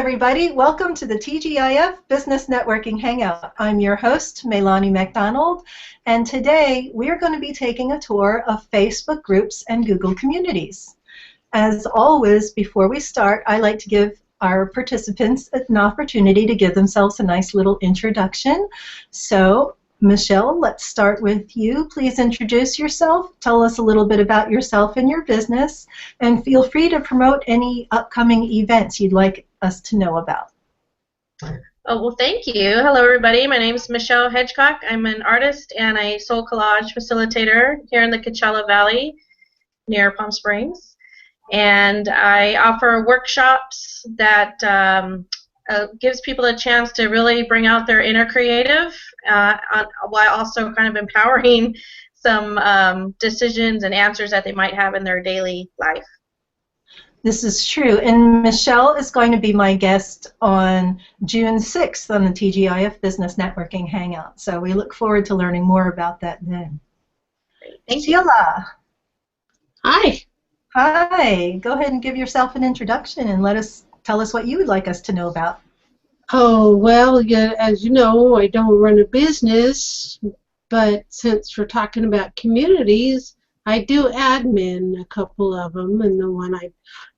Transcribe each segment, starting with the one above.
everybody. Welcome to the TGIF Business Networking Hangout. I'm your host, Melanie McDonald, and today we're going to be taking a tour of Facebook groups and Google communities. As always, before we start, I like to give our participants an opportunity to give themselves a nice little introduction. So, Michelle, let's start with you. Please introduce yourself. Tell us a little bit about yourself and your business, and feel free to promote any upcoming events you'd like us to know about. Oh, well, thank you. Hello, everybody. My name is Michelle Hedgecock. I'm an artist and a soul collage facilitator here in the Coachella Valley near Palm Springs. And I offer workshops that gives people a chance to really bring out their inner creative while also kind of empowering some decisions and answers that they might have in their daily life. This is true, and Michelle is going to be my guest on June 6th on the TGIF Business Networking Hangout, so we look forward to learning more about that then. Thank you. Sheila. Hi. Hi. Go ahead and give yourself an introduction and tell us what you would like us to know about. Oh, well, yeah, as you know, I don't run a business, but since we're talking about communities, I do admin a couple of them, and the one I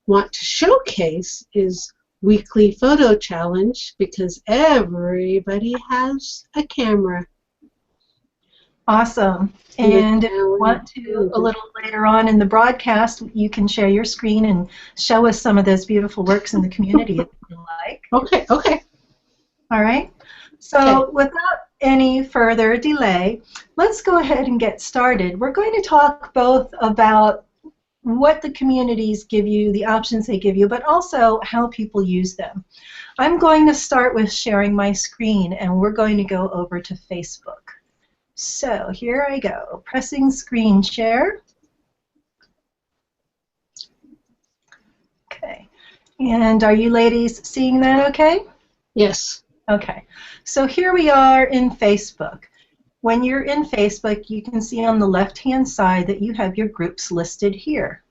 want to showcase is Weekly Photo Challenge, because everybody has a camera. Awesome. And if you want to, a little later on in the broadcast, you can share your screen and show us some of those beautiful works in the community if you like. Okay. All right. So without any further delay, let's go ahead and get started. We're going to talk both about what the communities give you, the options they give you, but also how people use them. I'm going to start with sharing my screen, and we're going to go over to Facebook. So here I go, pressing screen share. Okay. And are you ladies seeing that okay? Yes. Okay. So here we are in Facebook. When you're in Facebook, you can see on the left-hand side that you have your groups listed here.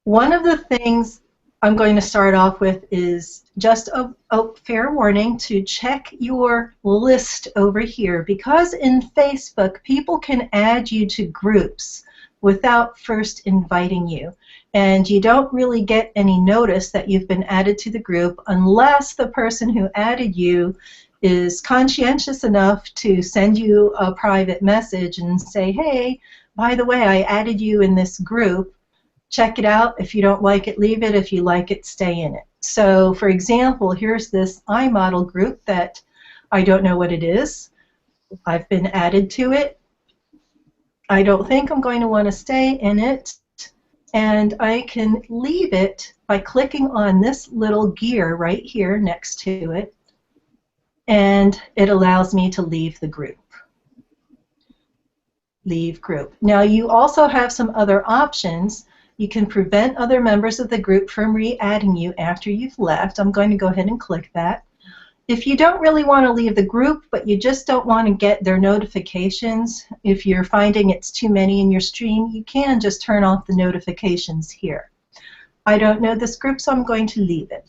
One of the things I'm going to start off with is just a fair warning to check your list over here, because in Facebook people can add you to groups without first inviting you, and you don't really get any notice that you've been added to the group unless the person who added you is conscientious enough to send you a private message and say, hey, by the way, I added you in this group. Check it out. If you don't like it, leave it. If you like it, stay in it. So, for example, here's this iModel group that I don't know what it is. I've been added to it. I don't think I'm going to want to stay in it. And I can leave it by clicking on this little gear right here next to it. And it allows me to leave the group. Leave group. Now, you also have some other options. You can prevent other members of the group from re-adding you after you've left. I'm going to go ahead and click that. If you don't really want to leave the group, but you just don't want to get their notifications, if you're finding it's too many in your stream, you can just turn off the notifications here. I don't know this group, so I'm going to leave it.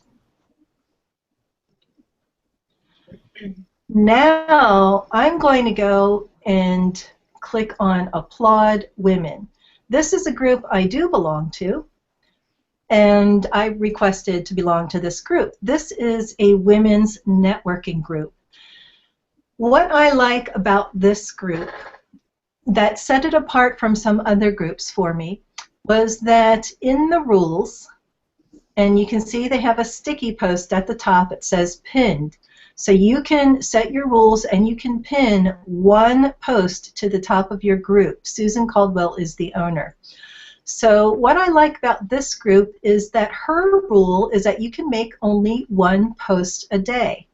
Now I'm going to go and click on Applaud Women. This is a group I do belong to, and I requested to belong to this group. This is a women's networking group. What I like about this group that set it apart from some other groups for me was that in the rules, and you can see they have a sticky post at the top, it says pinned. So you can set your rules and you can pin one post to the top of your group. Susan Caldwell is the owner. So what I like about this group is that her rule is that you can make only one post a day.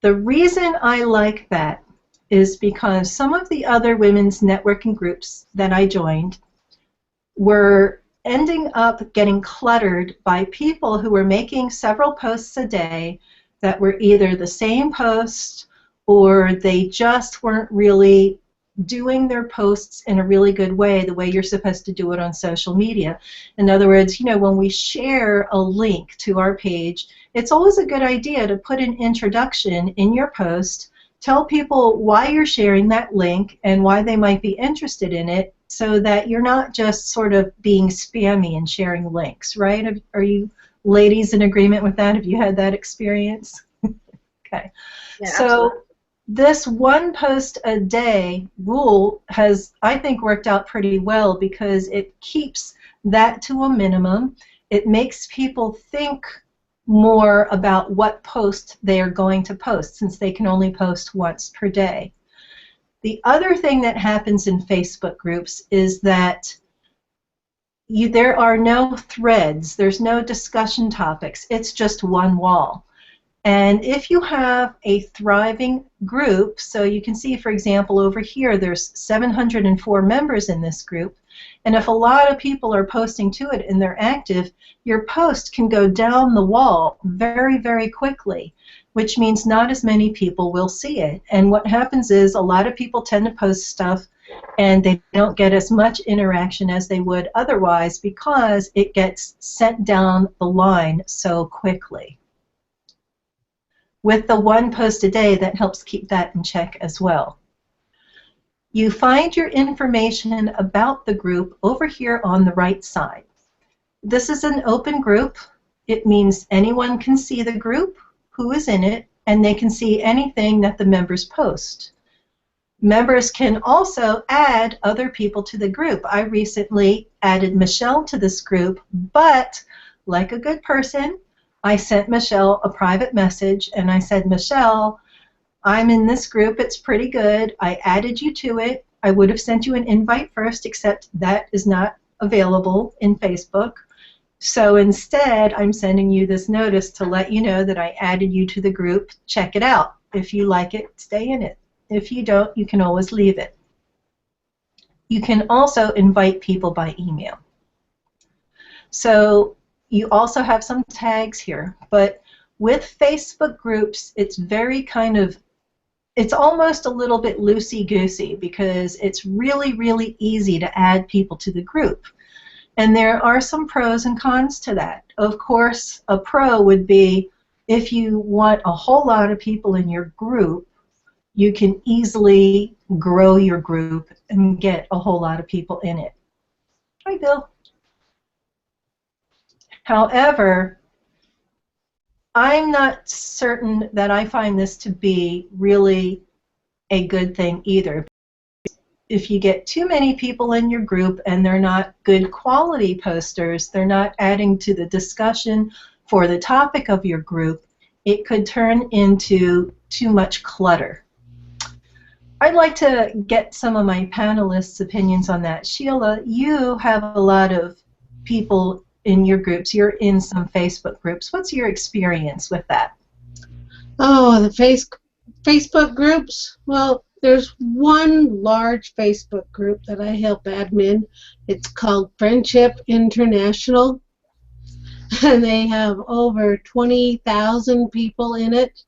The reason I like that is because some of the other women's networking groups that I joined were ending up getting cluttered by people who were making several posts a day that were either the same post or they just weren't really doing their posts in a really good way, the way you're supposed to do it on social media. In other words, you know, when we share a link to our page, it's always a good idea to put an introduction in your post. Tell people why you're sharing that link and why they might be interested in it, so that you're not just sort of being spammy and sharing links, right? Are you ladies in agreement with that? Have you had that experience? Okay. Yeah, So absolutely. this one post a day rule has, I think, worked out pretty well because it keeps that to a minimum. It makes people think more about what post they are going to post, since they can only post once per day. The other thing that happens in Facebook groups is that there are no threads, there's no discussion topics, it's just one wall. And if you have a thriving group, so you can see, for example, over here there's 704 members in this group, and if a lot of people are posting to it and they're active, your post can go down the wall very, very quickly, which means not as many people will see it. And what happens is a lot of people tend to post stuff and they don't get as much interaction as they would otherwise because it gets sent down the line so quickly. With the one post a day, that helps keep that in check as well. You find your information about the group over here on the right side. This is an open group. It means anyone can see the group, who is in it, and they can see anything that the members post. Members can also add other people to the group. I recently added Michelle to this group, but like a good person, I sent Michelle a private message and I said, Michelle, I'm in this group, it's pretty good, I added you to it. I would have sent you an invite first, except that is not available in Facebook. So instead, I'm sending you this notice to let you know that I added you to the group. Check it out. If you like it, stay in it. If you don't, you can always leave it. You can also invite people by email. So you also have some tags here, but with Facebook groups, it's very it's almost a little bit loosey-goosey because it's really, really easy to add people to the group. And there are some pros and cons to that. Of course, a pro would be if you want a whole lot of people in your group, you can easily grow your group and get a whole lot of people in it. Hi, Bill. However, I'm not certain that I find this to be really a good thing either. If you get too many people in your group and they're not good quality posters, they're not adding to the discussion for the topic of your group, it could turn into too much clutter. I'd like to get some of my panelists' opinions on that. Sheila, you have a lot of people in your groups. You're in some Facebook groups. What's your experience with that? Oh, the Facebook groups? Well, there's one large Facebook group that I help admin. It's called Friendship International, and they have over 20,000 people in it.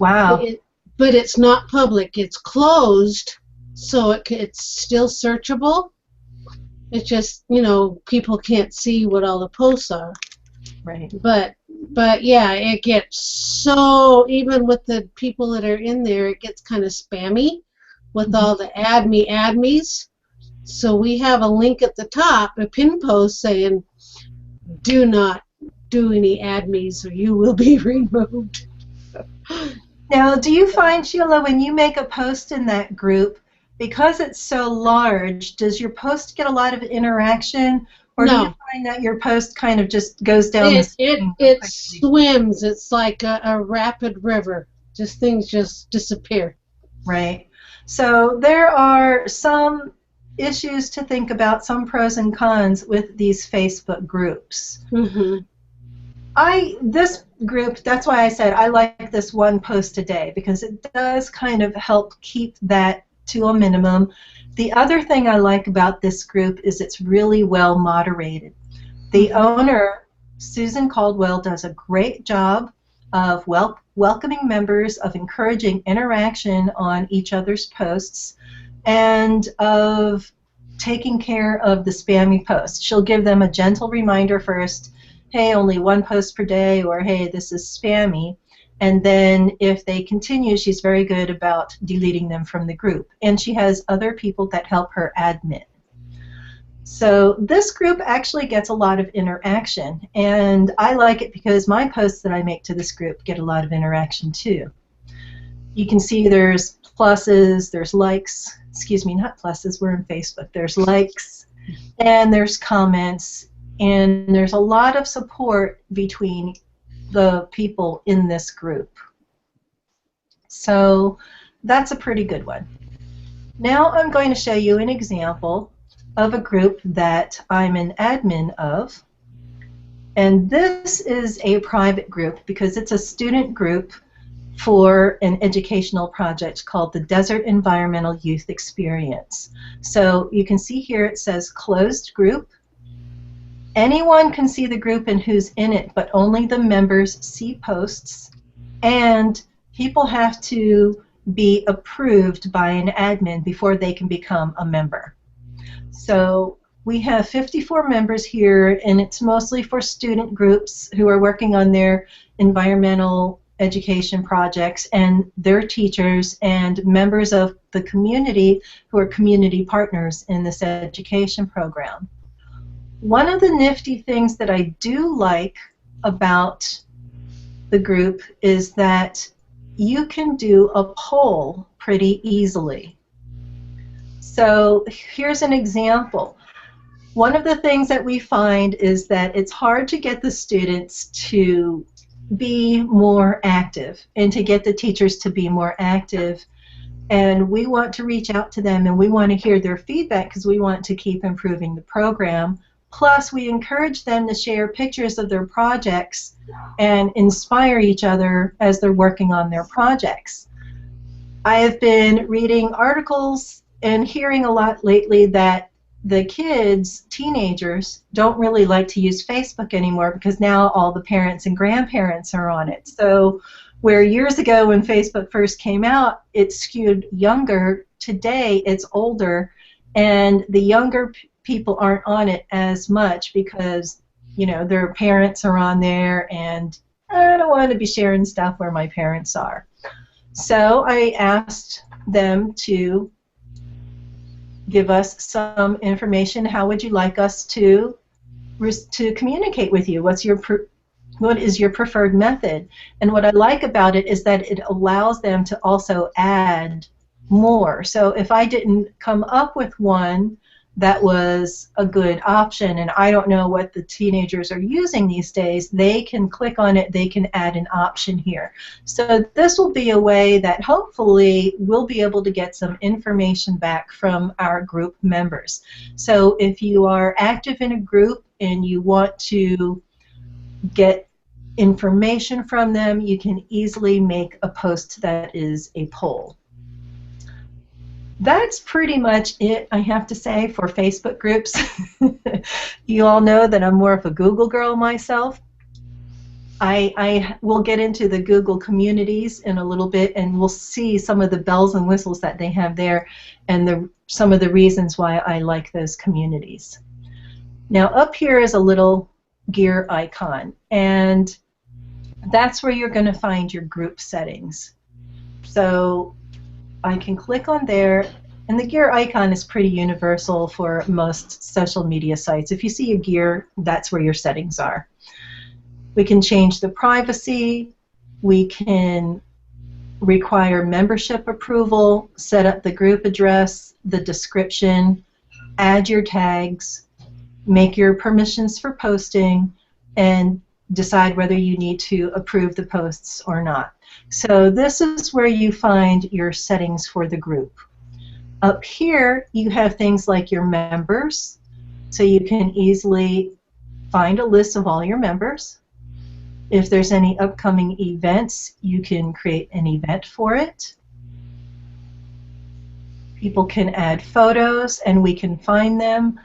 Wow. But it's not public. It's closed, so it's still searchable. It's just, you know, people can't see what all the posts are. Right. But yeah, it gets so, even with the people that are in there, it gets kind of spammy with all the add me's. So we have a link at the top, a pin post saying, do not do any add me's or you will be removed. Now, do you find, Sheila, when you make a post in that group, because it's so large, does your post get a lot of interaction, or do you find that your post kind of just goes down the stream? It swims. It's like a rapid river. Just things just disappear. Right. So there are some issues to think about, some pros and cons with these Facebook groups. Mm-hmm. This group, that's why I said I like this one post a day, because it does kind of help keep that to a minimum. The other thing I like about this group is it's really well moderated. The owner, Susan Caldwell, does a great job of welcoming members, of encouraging interaction on each other's posts. and of taking care of the spammy posts. She'll give them a gentle reminder first, hey, only one post per day, or hey, this is spammy. And then if they continue, she's very good about deleting them from the group. And she has other people that help her admin. So this group actually gets a lot of interaction, and I like it because my posts that I make to this group get a lot of interaction too. You can see there's pluses, there's likes, excuse me, not pluses, we're in Facebook, there's likes, and there's comments, and there's a lot of support between the people in this group. So that's a pretty good one. Now I'm going to show you an example of a group that I'm an admin of, and this is a private group because it's a student group for an educational project called the Desert Environmental Youth Experience. So you can see here it says closed group. Anyone can see the group and who's in it, but only the members see posts, and people have to be approved by an admin before they can become a member. So we have 54 members here, and it's mostly for student groups who are working on their environmental education projects, and their teachers and members of the community who are community partners in this education program. One of the nifty things that I do like about the group is that you can do a poll pretty easily. So here's an example. One of the things that we find is that it's hard to get the students to be more active and to get the teachers to be more active, and we want to reach out to them and we want to hear their feedback because we want to keep improving the program. Plus, we encourage them to share pictures of their projects and inspire each other as they're working on their projects. I have been reading articles and hearing a lot lately that the kids, teenagers, don't really like to use Facebook anymore because now all the parents and grandparents are on it. So where years ago when Facebook first came out, it skewed younger, today it's older, and the younger people aren't on it as much because, you know, their parents are on there, and I don't want to be sharing stuff where my parents are. So I asked them to give us some information. How would you like us to communicate with you? What is your preferred method? And what I like about it is that it allows them to also add more. So if I didn't come up with one that was a good option, and I don't know what the teenagers are using these days, they can click on it, they can add an option here. So this will be a way that hopefully we'll be able to get some information back from our group members. So if you are active in a group and you want to get information from them, you can easily make a post that is a poll. That's pretty much it, I have to say, for Facebook groups. You all know that I'm more of a Google girl myself. I will get into the Google communities in a little bit, and we'll see some of the bells and whistles that they have there and some of the reasons why I like those communities. Now up here is a little gear icon, and that's where you're going to find your group settings. So I can click on there, and the gear icon is pretty universal for most social media sites. If you see a gear, that's where your settings are. We can change the privacy, we can require membership approval, set up the group address, the description, add your tags, make your permissions for posting, and decide whether you need to approve the posts or not. So this is where you find your settings for the group. Up here you have things like your members, so you can easily find a list of all your members. If there's any upcoming events, you can create an event for it. People can add photos and we can find them.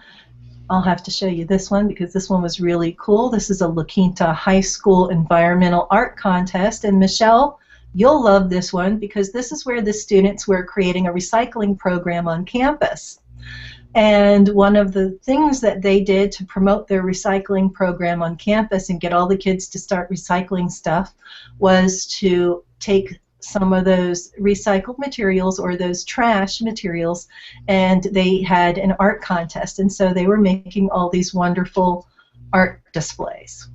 I'll have to show you this one because this one was really cool. This is a La Quinta High School Environmental Art Contest, and Michelle You'll love this one because this is where the students were creating a recycling program on campus. And one of the things that they did to promote their recycling program on campus and get all the kids to start recycling stuff was to take some of those recycled materials or those trash materials, and they had an art contest, and so they were making all these wonderful art displays.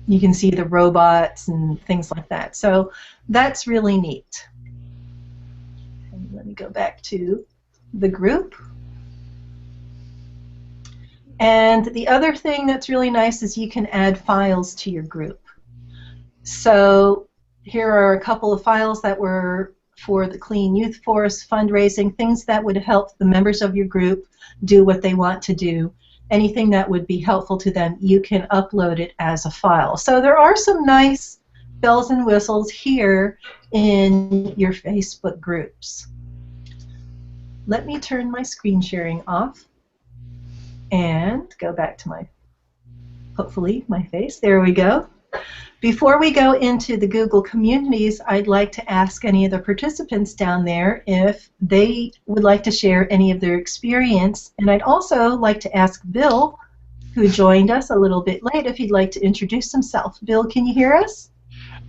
You can see the robots and things like that. So that's really neat. And let me go back to the group. And the other thing that's really nice is you can add files to your group. So here are a couple of files that were for the Clean Youth Force fundraising, things that would help the members of your group do what they want to do. Anything that would be helpful to them, you can upload it as a file. So there are some nice bells and whistles here in your Facebook groups. Let me turn my screen sharing off and go back to my, hopefully, my face. There we go. Before we go into the Google Communities, I'd like to ask any of the participants down there if they would like to share any of their experience. And I'd also like to ask Bill, who joined us a little bit late, if he'd like to introduce himself. Bill, can you hear us?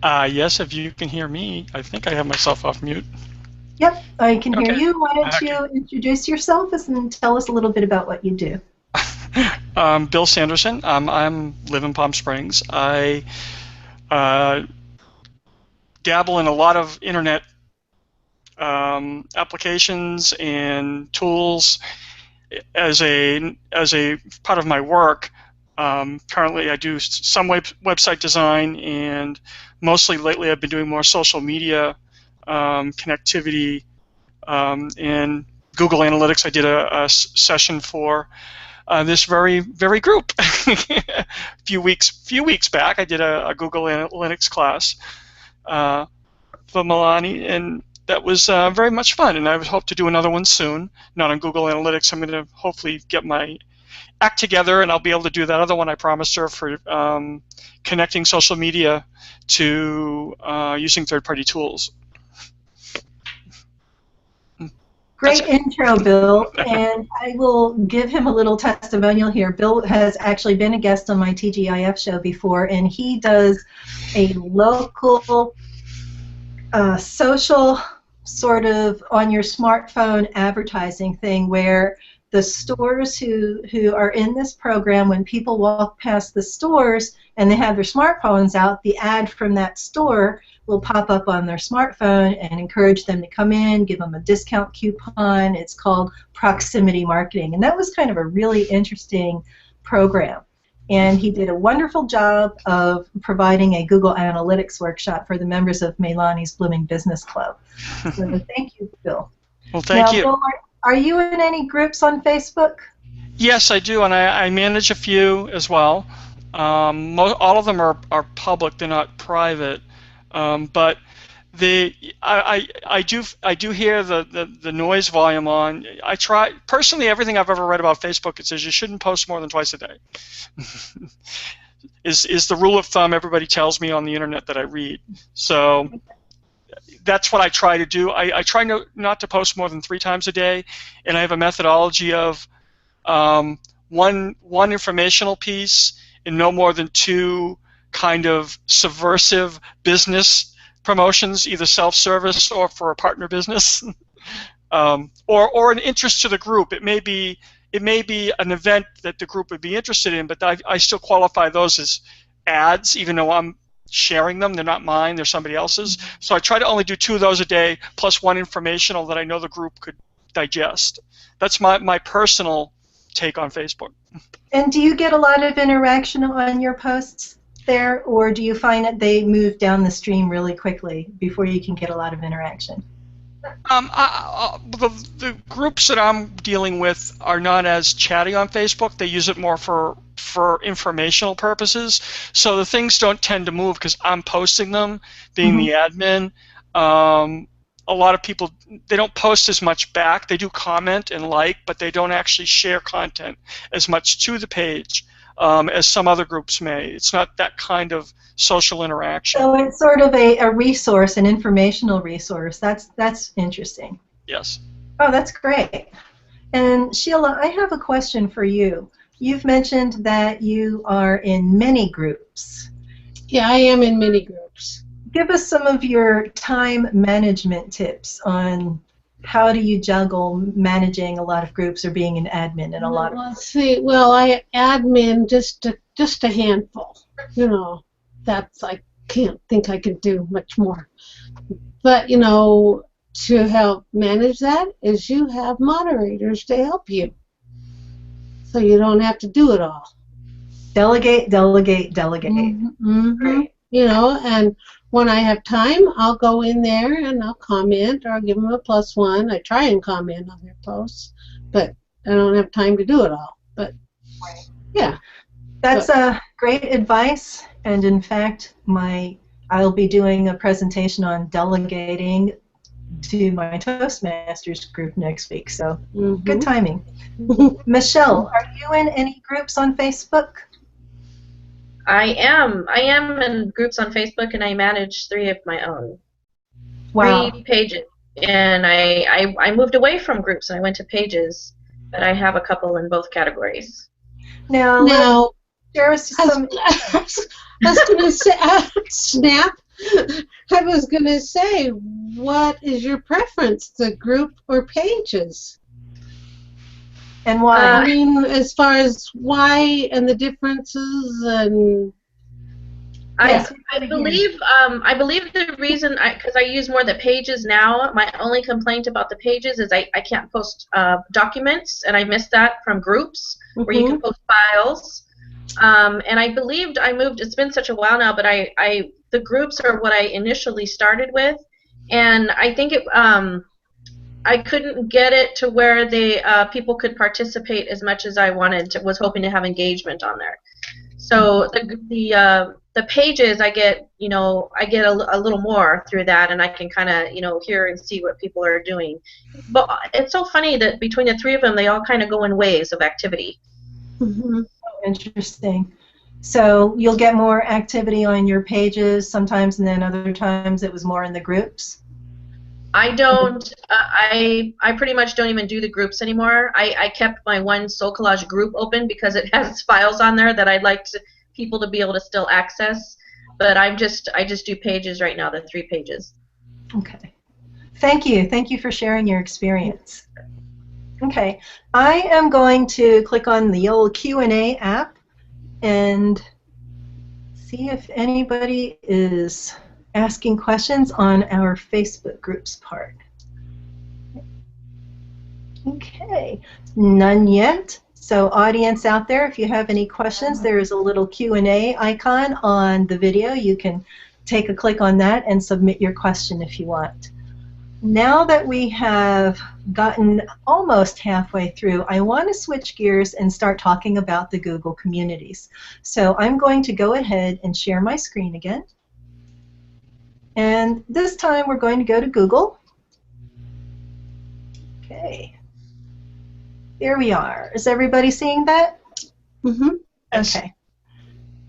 Yes, if you can hear me. I think I have myself off mute. Yep, I can hear you. Why don't Okay. you introduce yourself and tell us a little bit about what you do? Bill Sanderson. I live in Palm Springs. I dabble in a lot of internet applications and tools as a part of my work. Currently, I do some website design, and mostly lately I've been doing more social media connectivity and Google Analytics. I did a session for this very group a few weeks back. I did a Google Analytics class for Milani, and that was very much fun. And I would hope to do another one soon. Not on Google Analytics. I'm going to hopefully get my act together, and I'll be able to do that other one I promised her for connecting social media to using third-party tools. Great intro, Bill, and I will give him a little testimonial here. Bill has actually been a guest on my TGIF show before, and he does a local social sort of on your smartphone advertising thing where the stores who are in this program, when people walk past the stores and they have their smartphones out, the ad from that store will pop up on their smartphone and encourage them to come in, give them a discount coupon. It's called proximity marketing, and that was kind of a really interesting program. And he did a wonderful job of providing a Google Analytics workshop for the members of Melani's Blooming Business Club. So thank you, Bill. Well, thank you. Bill, are you in any groups on Facebook? Yes, I do, and I manage a few as well. All of them are public; they're not private. But I do hear the noise volume on. I try personally. Everything I've ever read about Facebook, it says you shouldn't post more than twice a day. is the rule of thumb everybody tells me on the internet that I read. So that's what I try to do. I try not to post more than 3 times a day, and I have a methodology of one informational piece and no more than 2 kind of subversive business promotions, either self-service or for a partner business, or an interest to the group. It may be an event that the group would be interested in, but I still qualify those as ads, even though I'm sharing them. They're not mine, they're somebody else's. So I try to only do 2 of those a day, plus 1 informational that I know the group could digest. That's my personal take on Facebook. And do you get a lot of interaction on your posts there, or do you find that they move down the stream really quickly before you can get a lot of interaction? The groups that I'm dealing with are not as chatty on Facebook. They use it more for informational purposes. So the things don't tend to move because I'm posting them, being the admin. A lot of people, they don't post as much back. They do comment and like, but they don't actually share content as much to the page. as some other groups may. It's not that kind of social interaction. So it's sort of a resource, an informational resource. That's interesting. Yes. Oh, that's great. And Sheila, I have a question for you. You've mentioned that you are in many groups. Yeah, I am in many groups. Give us some of your time management tips on how do you juggle managing a lot of groups or being an admin in a lot of Let's see. Well, I admin just a handful. You know, that's I can't think I could do much more. But you know, to help manage that is you have moderators to help you, so you don't have to do it all. Delegate, delegate, delegate. Mm-hmm. Great. You know, and when I have time, I'll go in there and I'll comment or I'll give them a +1. I try and comment on their posts, but I don't have time to do it all. But yeah, that's great advice. And in fact, I'll be doing a presentation on delegating to my Toastmasters group next week. So good timing. Michelle, are you in any groups on Facebook? I am in groups on Facebook, and I manage 3 of my own. Wow. 3 pages. And I moved away from groups and I went to pages, but I have a couple in both categories. Now share us some. I was going to say, snap. I was going to say, what is your preference, the group or pages? And why? I mean, as far as why and the differences and. I believe the reason, because I use more the pages now, my only complaint about the pages is I can't post documents, and I missed that from groups where you can post files. And I believed I moved, it's been such a while now, but the groups are what I initially started with, and I think I couldn't get it to where people could participate as much as I was hoping to have engagement on there. So the pages I get a little more through that, and I can kind of hear and see what people are doing. But it's so funny that between the 3 of them, they all kind of go in waves of activity. Oh, interesting. So you'll get more activity on your pages sometimes, and then other times it was more in the groups? I don't. I pretty much don't even do the groups anymore. I kept my one Soul Collage group open because it has files on there that I'd like people to be able to still access. But I just do pages right now, the 3 pages. Okay. Thank you. Thank you for sharing your experience. Okay. I am going to click on the old Q&A app and see if anybody is asking questions on our Facebook groups part. Okay, none yet. So audience out there, if you have any questions, there is a little Q&A icon on the video. You can take a click on that and submit your question if you want. Now that we have gotten almost halfway through, I want to switch gears and start talking about the Google communities. So I'm going to go ahead and share my screen again. And this time we're going to go to Google. Okay. Here we are. Is everybody seeing that? Okay.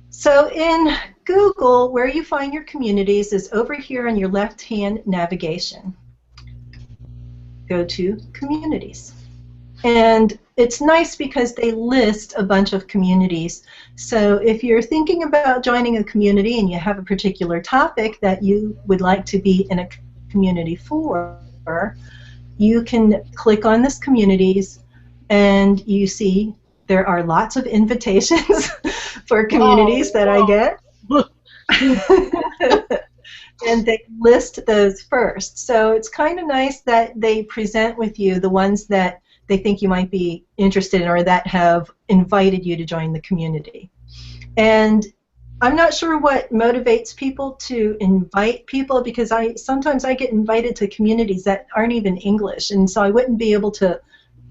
So in Google, where you find your communities is over here on your left-hand navigation. Go to Communities. And it's nice because they list a bunch of communities. So if you're thinking about joining a community and you have a particular topic that you would like to be in a community for, you can click on this communities and you see there are lots of invitations for communities that I get. And they list those first. So it's kind of nice that they present with you the ones that they think you might be interested in or that have invited you to join the community. And I'm not sure what motivates people to invite people, because sometimes I get invited to communities that aren't even English, and so I wouldn't be able to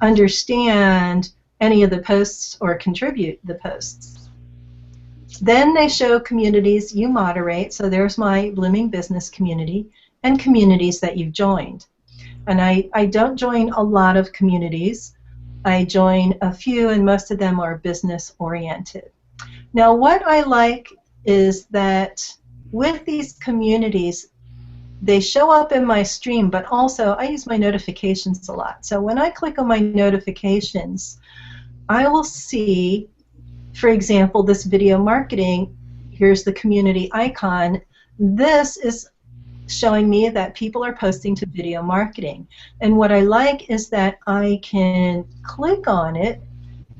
understand any of the posts or contribute the posts. Then they show communities you moderate, so there's my Blooming Business community, and communities that you've joined. And I don't join a lot of communities. I join a few, and most of them are business oriented. Now, what I like is that with these communities, they show up in my stream, but also I use my notifications a lot. So when I click on my notifications, I will see, for example, this video marketing. Here's the community icon. This is showing me that people are posting to video marketing. And what I like is that I can click on it,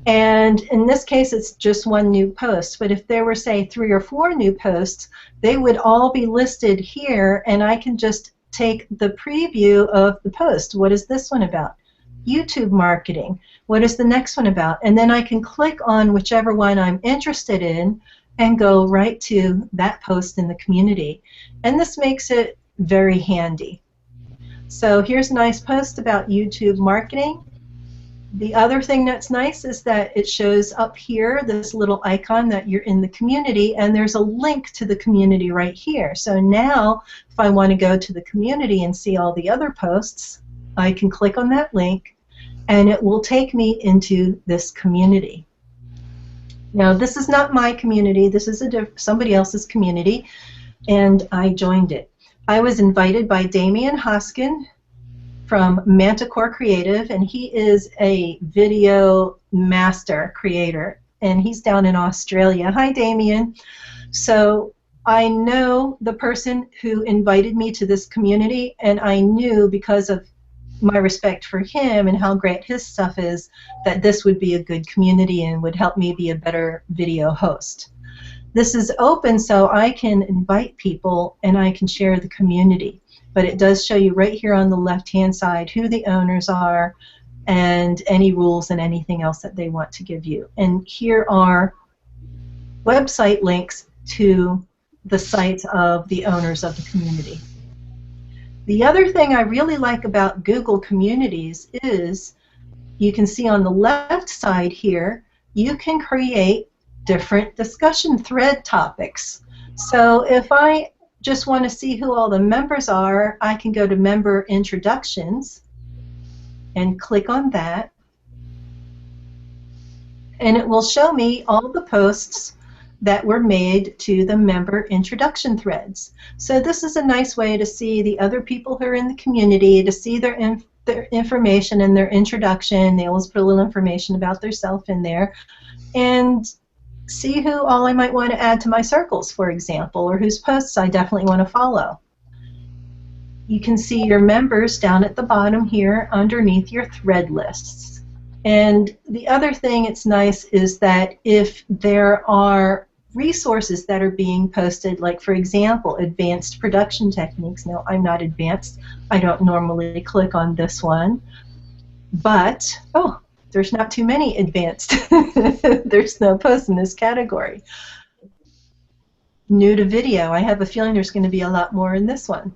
and in this case it's just one new post, but if there were, say, 3 or 4 new posts, they would all be listed here, and I can just take the preview of the post. What is this one about? YouTube marketing. What is the next one about? And then I can click on whichever one I'm interested in and go right to that post in the community. And this makes it very handy. So here's a nice post about YouTube marketing. The other thing that's nice is that it shows up here this little icon that you're in the community, and there's a link to the community right here. So now if I want to go to the community and see all the other posts, I can click on that link and it will take me into this community. Now, this is not my community. This is somebody else's community, and I joined it. I was invited by Damien Hoskin from Manticore Creative, and he is a video master creator, and he's down in Australia. Hi, Damien. So I know the person who invited me to this community, and I knew, because of my respect for him and how great his stuff is, that this would be a good community and would help me be a better video host. This is open, so I can invite people and I can share the community. But it does show you right here on the left-hand side who the owners are and any rules and anything else that they want to give you. And here are website links to the sites of the owners of the community. The other thing I really like about Google Communities is you can see on the left side here, you can create different discussion thread topics. So if I just want to see who all the members are, I can go to Member Introductions and click on that, and it will show me all the posts that were made to the member introduction threads. So this is a nice way to see the other people who are in the community, to see their information and their introduction. They always put a little information about themselves in there, and see who all I might want to add to my circles, for example, or whose posts I definitely want to follow. You can see your members down at the bottom here underneath your thread lists. And the other thing it's nice is that if there are resources that are being posted, like, for example, advanced production techniques. Now, I'm not advanced. I don't normally click on this one. But, oh, there's not too many advanced. There's no post in this category. New to video. I have a feeling there's going to be a lot more in this one.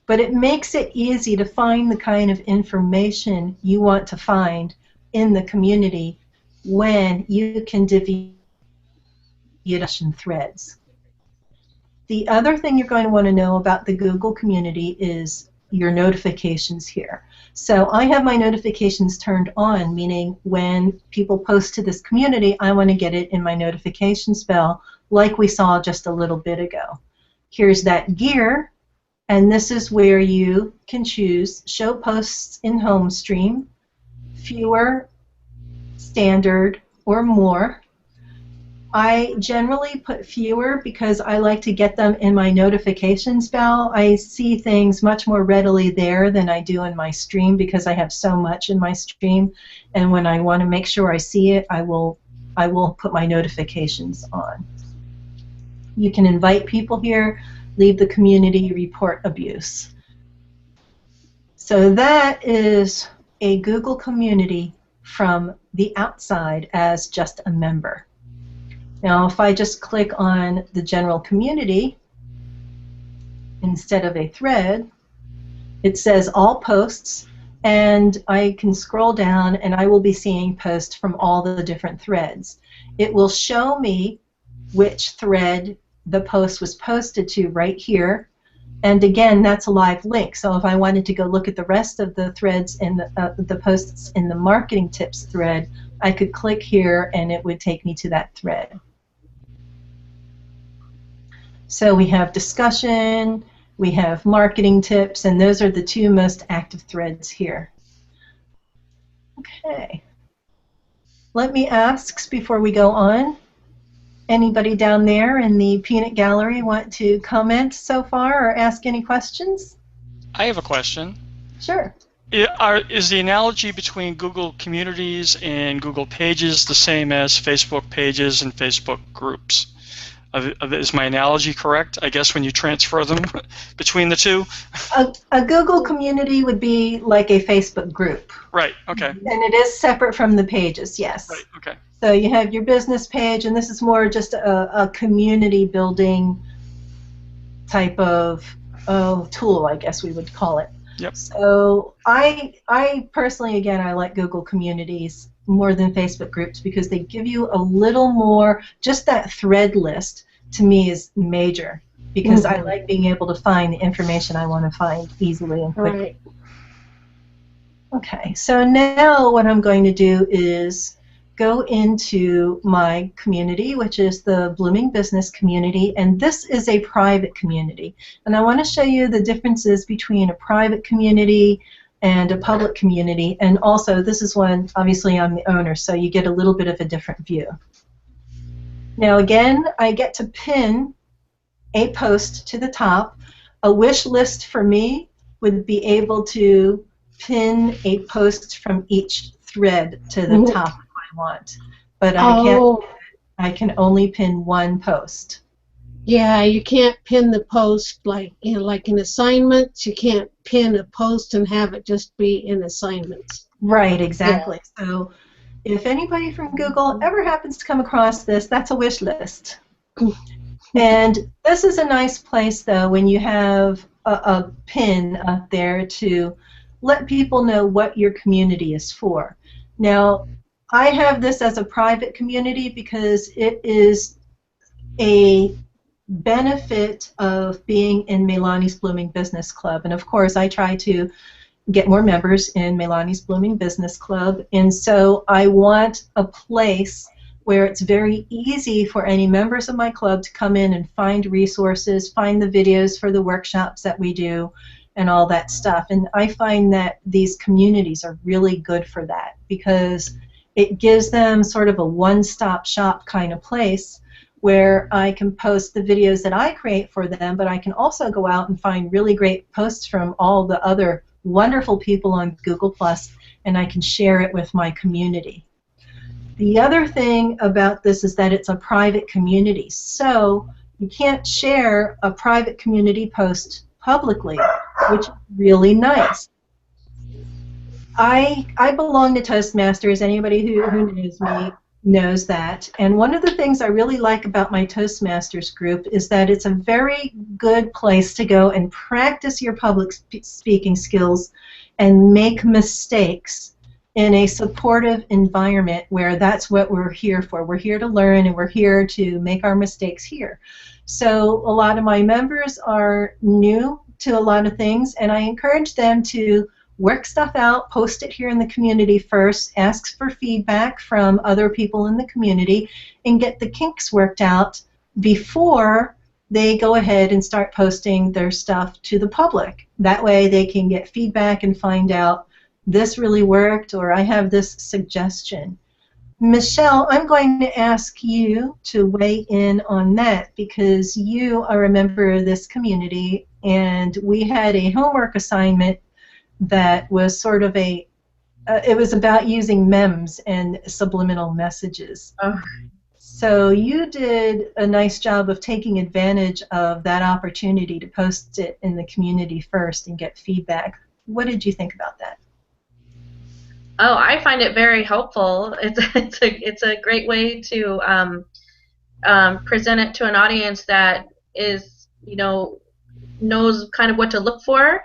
But it makes it easy to find the kind of information you want to find in the community when you can divvy discussion threads. The other thing you're going to want to know about the Google community is your notifications here. So I have my notifications turned on, meaning when people post to this community, I want to get it in my notifications bell, like we saw just a little bit ago. Here's that gear, and this is where you can choose show posts in home stream, fewer, standard, or more. I generally put fewer because I like to get them in my notifications bell. I see things much more readily there than I do in my stream because I have so much in my stream, and when I want to make sure I see it, I will put my notifications on. You can invite people here, leave the community, report abuse. So that is a Google community from the outside as just a member. Now, if I just click on the general community instead of a thread, it says all posts, and I can scroll down and I will be seeing posts from all the different threads. It will show me which thread the post was posted to right here, and again, that's a live link. So if I wanted to go look at the rest of the threads in the posts in the marketing tips thread, I could click here and it would take me to that thread. So we have discussion, we have marketing tips, and those are the two most active threads here. Okay. Let me ask before we go on, anybody down there in the peanut gallery want to comment so far or ask any questions? I have a question. Sure. Is the analogy between Google Communities and Google Pages the same as Facebook Pages and Facebook Groups? Is my analogy correct, I guess, when you transfer them between the two? A Google community would be like a Facebook group. Right, okay. And it is separate from the pages, yes. Right, okay. So you have your business page, and this is more just a community building type of tool, I guess we would call it. Yep. So I personally, again, I like Google Communities more than Facebook groups because they give you a little more, just that thread list to me is major because I like being able to find the information I want to find easily and quickly. Right. Okay, so now what I'm going to do is go into my community, which is the Blooming Business community, and this is a private community. And I want to show you the differences between a private community and a public community, and also this is one, obviously I'm the owner, so you get a little bit of a different view. Now again, I get to pin a post to the top. A wish list for me would be able to pin a post from each thread to the top if I want, but I can only pin one post. Yeah, you can't pin the post like in assignments. You can't pin a post and have it just be in assignments. Right, exactly. Yeah. So if anybody from Google ever happens to come across this, that's a wish list. And this is a nice place, though, when you have a pin up there to let people know what your community is for. Now, I have this as a private community because it is a benefit of being in Melani's Blooming Business Club. And of course, I try to get more members in Melani's Blooming Business Club. And so I want a place where it's very easy for any members of my club to come in and find resources, find the videos for the workshops that we do, and all that stuff. And I find that these communities are really good for that because it gives them sort of a one-stop shop kind of place where I can post the videos that I create for them, but I can also go out and find really great posts from all the other wonderful people on Google+, and I can share it with my community. The other thing about this is that it's a private community, so you can't share a private community post publicly, which is really nice. I belong to Toastmasters. Anybody who knows me knows that. And one of the things I really like about my Toastmasters group is that it's a very good place to go and practice your public speaking skills and make mistakes in a supportive environment where that's what we're here for. We're here to learn and we're here to make our mistakes here. So a lot of my members are new to a lot of things, and I encourage them to work stuff out, post it here in the community first, ask for feedback from other people in the community, and get the kinks worked out before they go ahead and start posting their stuff to the public. That way they can get feedback and find out this really worked or I have this suggestion. Michelle, I'm going to ask you to weigh in on that because you are a member of this community and we had a homework assignment that was sort of it was about using memes and subliminal messages. Oh. So you did a nice job of taking advantage of that opportunity to post it in the community first and get feedback. What did you think about that? Oh, I find it very helpful. It's a great way to present it to an audience that is, knows kind of what to look for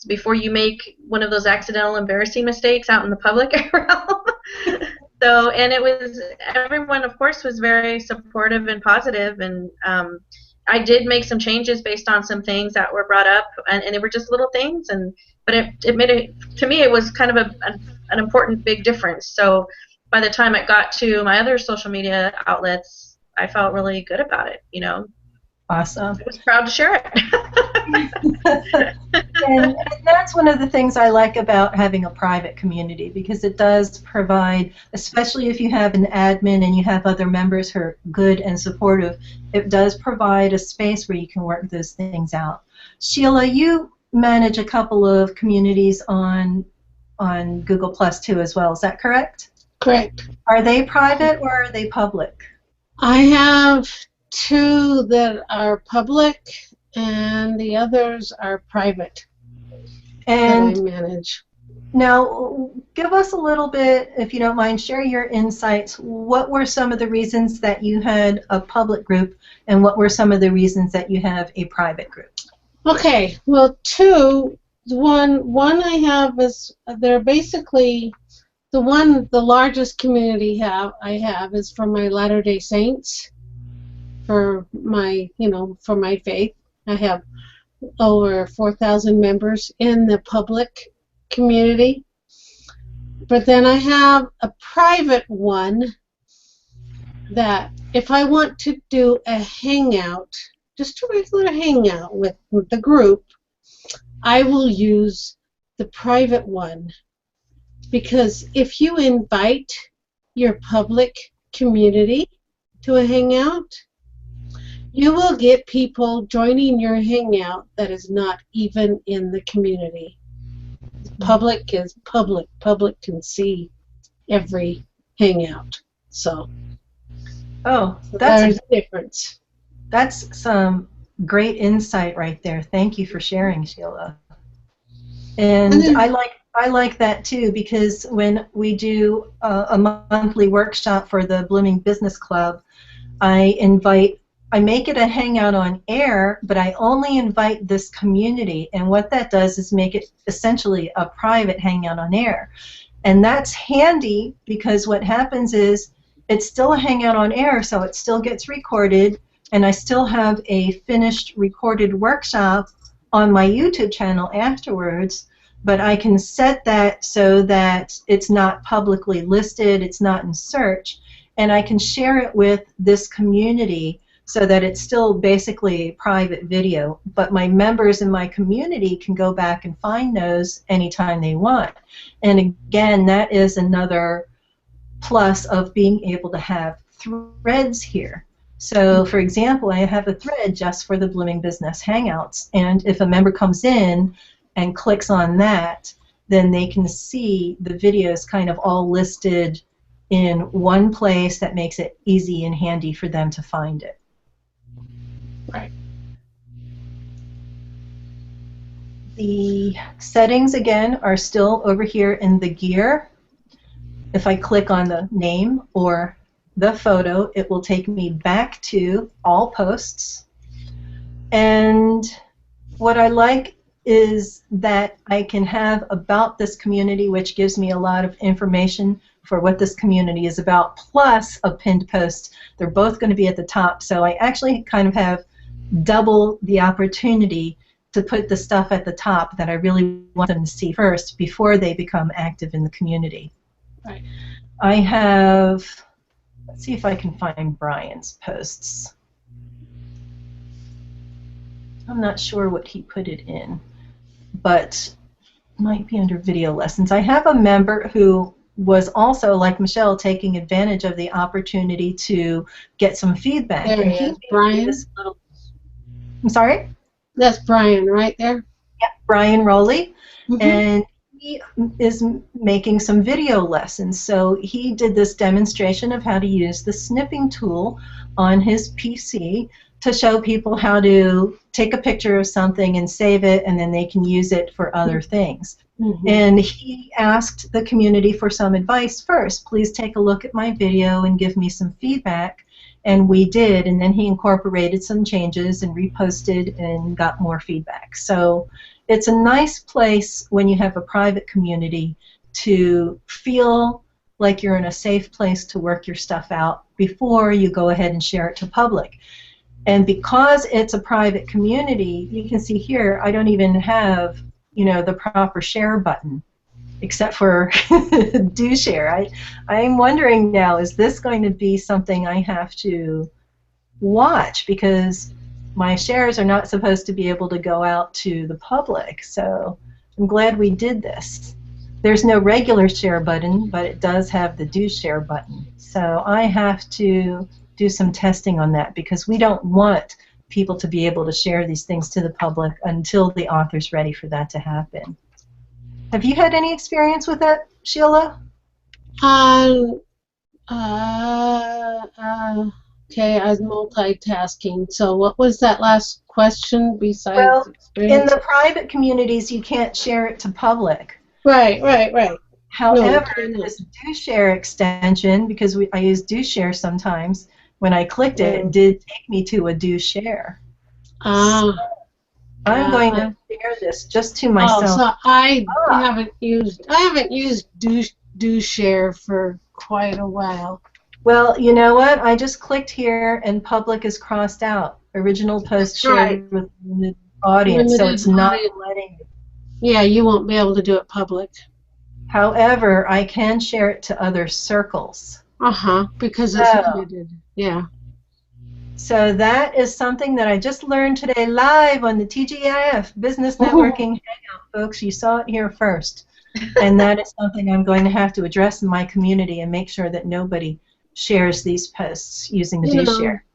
before you make one of those accidental embarrassing mistakes out in the public realm. So, and everyone of course was very supportive and positive, and I did make some changes based on some things that were brought up, and they were just little things, but it made it, to me it was kind of an important big difference. So by the time it got to my other social media outlets, I felt really good about it. You know, Awesome. I was proud to share it. And that's one of the things I like about having a private community, because it does provide, especially if you have an admin and you have other members who are good and supportive, it does provide a space where you can work those things out. Sheila, you manage a couple of communities on Google Plus too as well, is that correct? Correct. Are they private or are they public? I have 2 that are public, and the others are private And that I manage. now, give us a little bit, if you don't mind, share your insights. What were some of the reasons that you had a public group, and what were some of the reasons that you have a private group? Okay, well, 2. One I have is, they're basically, the largest community I have is for my Latter-day Saints, for my, for my faith. I have over 4,000 members in the public community. But then I have a private one that if I want to do a hangout, just a regular hangout with the group, I will use the private one. Because if you invite your public community to a hangout, you will get people joining your hangout that is not even in the community. Public is public. Public can see every hangout. So, there's a difference. That's some great insight right there. Thank you for sharing, Sheila. And I like that too, because when we do a monthly workshop for the Blooming Business Club, I make it a hangout on air, but I only invite this community, and what that does is make it essentially a private hangout on air. And that's handy, because what happens is it's still a hangout on air, so it still gets recorded, and I still have a finished recorded workshop on my YouTube channel afterwards, but I can set that so that it's not publicly listed, it's not in search, and I can share it with this community so that it's still basically a private video, but my members in my community can go back and find those anytime they want. And again, that is another plus of being able to have threads here. So, for example, I have a thread just for the Blooming Business Hangouts, and if a member comes in and clicks on that, then they can see the videos kind of all listed in one place that makes it easy and handy for them to find it. Right. The settings, again, are still over here in the gear. If I click on the name or the photo, it will take me back to all posts. And what I like is that I can have about this community, which gives me a lot of information for what this community is about, plus a pinned post. They're both going to be at the top, so I actually kind of have double the opportunity to put the stuff at the top that I really want them to see first before they become active in the community. Right. I have, let's see if I can find Brian's posts. I'm not sure what he put it in, but it might be under video lessons. I have a member who was also, like Michelle, taking advantage of the opportunity to get some feedback. There he is, Brian. I'm sorry? That's Brian right there. Yeah, Brian Rowley. Mm-hmm. And he is making some video lessons. So he did this demonstration of how to use the snipping tool on his PC to show people how to take a picture of something and save it, and then they can use it for other things. Mm-hmm. And he asked the community for some advice first. Please take a look at my video and give me some feedback. And we did, and then he incorporated some changes and reposted and got more feedback. So it's a nice place when you have a private community to feel like you're in a safe place to work your stuff out before you go ahead and share it to public. And because it's a private community, you can see here I don't even have, you know, the proper share button. except for do share. I'm wondering now, is this going to be something I have to watch, because my shares are not supposed to be able to go out to the public, so I'm glad we did this. There's no regular share button, but it does have the do share button. So I have to do some testing on that, because we don't want people to be able to share these things to the public until the author's ready for that to happen. Have you had any experience with that, Sheila? Okay, I was multitasking. So what was that last question besides Well, experience? in the private communities, you can't share it to public. Right. However, this do share extension, because I use do share sometimes, when I clicked it, it did take me to a do share. So I'm going to share this just to myself. Oh, so I haven't used do share for quite a while. Well, you know what? I just clicked here, and public is crossed out. Original post shared with the audience, so it's not letting me. Yeah, you won't be able to do it public. However, I can share it to other circles. Because it's limited. Yeah. So that is something that I just learned today live on the TGIF Business Networking Hangout, folks. You saw it here first. And that is something I'm going to have to address in my community and make sure that nobody shares these posts using the do share.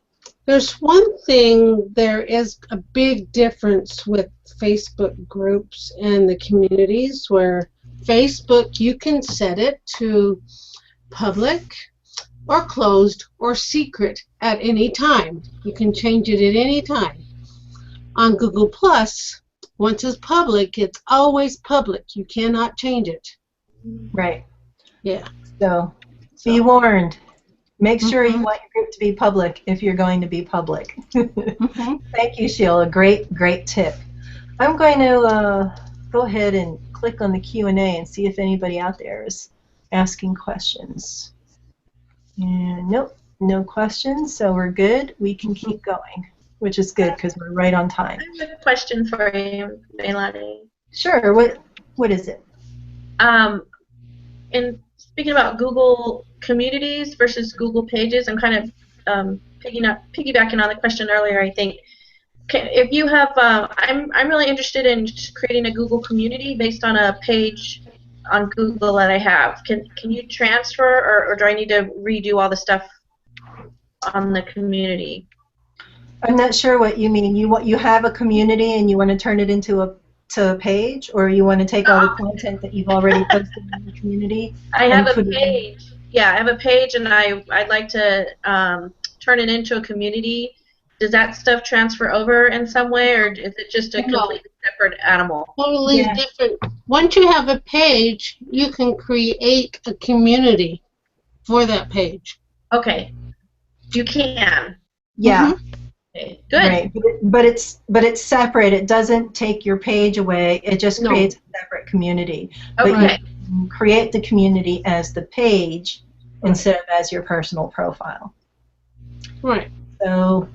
There's one thing, there is a big difference with Facebook groups and the communities, where Facebook, you can set it to public or closed or secret at any time. You can change it at any time. On Google Plus, once it's public, it's always public. You cannot change it. Right. Yeah. So be warned. Make sure you want your group to be public if you're going to be public. Thank you, Sheila. Great tip. I'm going to go ahead and click on the Q&A and see if anybody out there is asking questions. And nope, no questions, so we're good. We can keep going, which is good because we're right on time. I have a question for you, Melanie. Sure. What is it? In speaking about Google Communities versus Google Pages, I'm kind of piggybacking on the question earlier. I think if you have, I'm really interested in creating a Google community based on a page on Google that I have. Can you transfer, or do I need to redo all the stuff on the community? I'm not sure what you mean. You have a community and you want to turn it into a page, or you want to take all the content that you've already posted in the community? I have a page. Yeah, I have a page, and I'd like to turn it into a community. Does that stuff transfer over in some way, or is it just a completely separate animal? Totally different. Once you have a page, you can create a community for that page. Okay, you can. Yeah. Okay, good. Right, but it's separate. It doesn't take your page away. It just creates a separate community. Okay. But you can create the community as the page instead of as your personal profile. Right. So,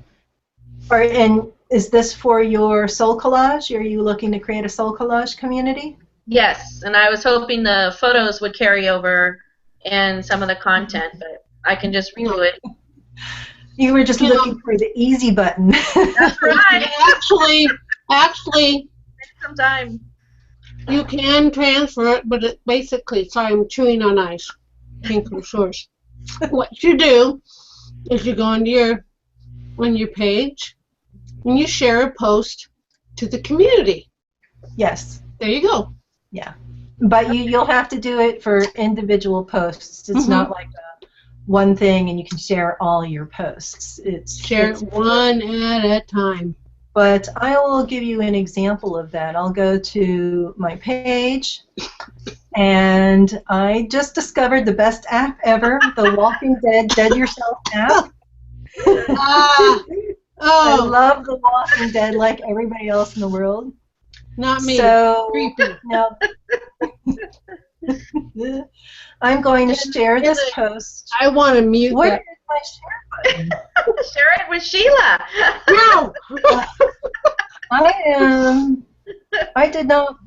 and is this for your soul collage? Are you looking to create a soul collage community? Yes, and I was hoping the photos would carry over and some of the content, but I can just redo it. You were just looking for the easy button. That's right. Actually, some time. You can transfer it, but it basically, sorry, I'm chewing on ice. Pink source. What you do is you go into your page and you share a post to the community. Yes. There you go. Yeah. But you'll have to do it for individual posts. It's not like one thing and you can share all your posts. Share it one at a time. But I will give you an example of that. I'll go to my page, and I just discovered the best app ever, the Walking Dead Dead Yourself app. I love The Walking Dead like everybody else in the world. Not me. So, creepy. Now, I'm going to share this post. I want to mute that. Where is my share button? Share it with Sheila. No! I did not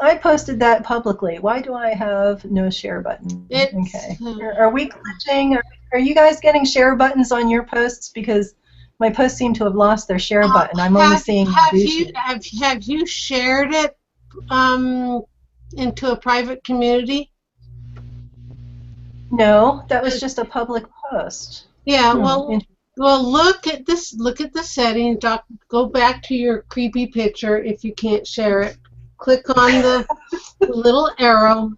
I posted that publicly. Why do I have no share button? Okay. Are we glitching? Are you guys getting share buttons on your posts? Because my posts seem to have lost their share button. I'm only seeing have you shared it into a private community? No, that was just a public post. Yeah, well, look at this. Look at the settings. Go back to your creepy picture if you can't share it. Click on the little arrow.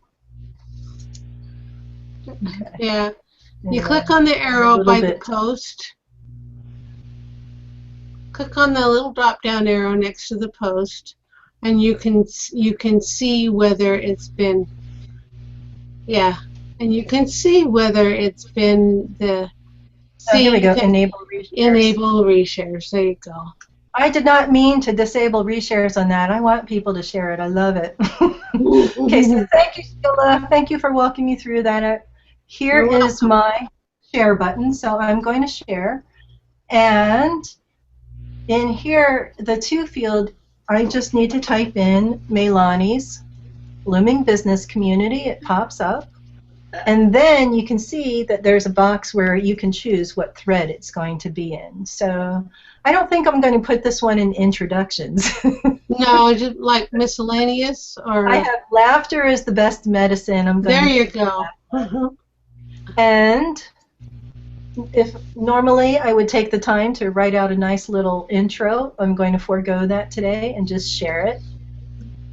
Okay. Yeah, you click on the arrow by the post. Click on the little drop-down arrow next to the post, and you can see whether it's been. Yeah, and you can see whether it's been the. Oh, here we go. Enable reshares. Enable reshares. There you go. I did not mean to disable reshares on that. I want people to share it. I love it. Okay, so thank you, Sheila. Thank you for walking me through that. Here is my share button. So I'm going to share. And in here, the to field, I just need to type in Meilani's Blooming Business Community. It pops up. And then you can see that there's a box where you can choose what thread it's going to be in. So I don't think I'm going to put this one in introductions. No, just like miscellaneous, or I have laughter is the best medicine. I'm going there you go. And if normally I would take the time to write out a nice little intro, I'm going to forego that today and just share it.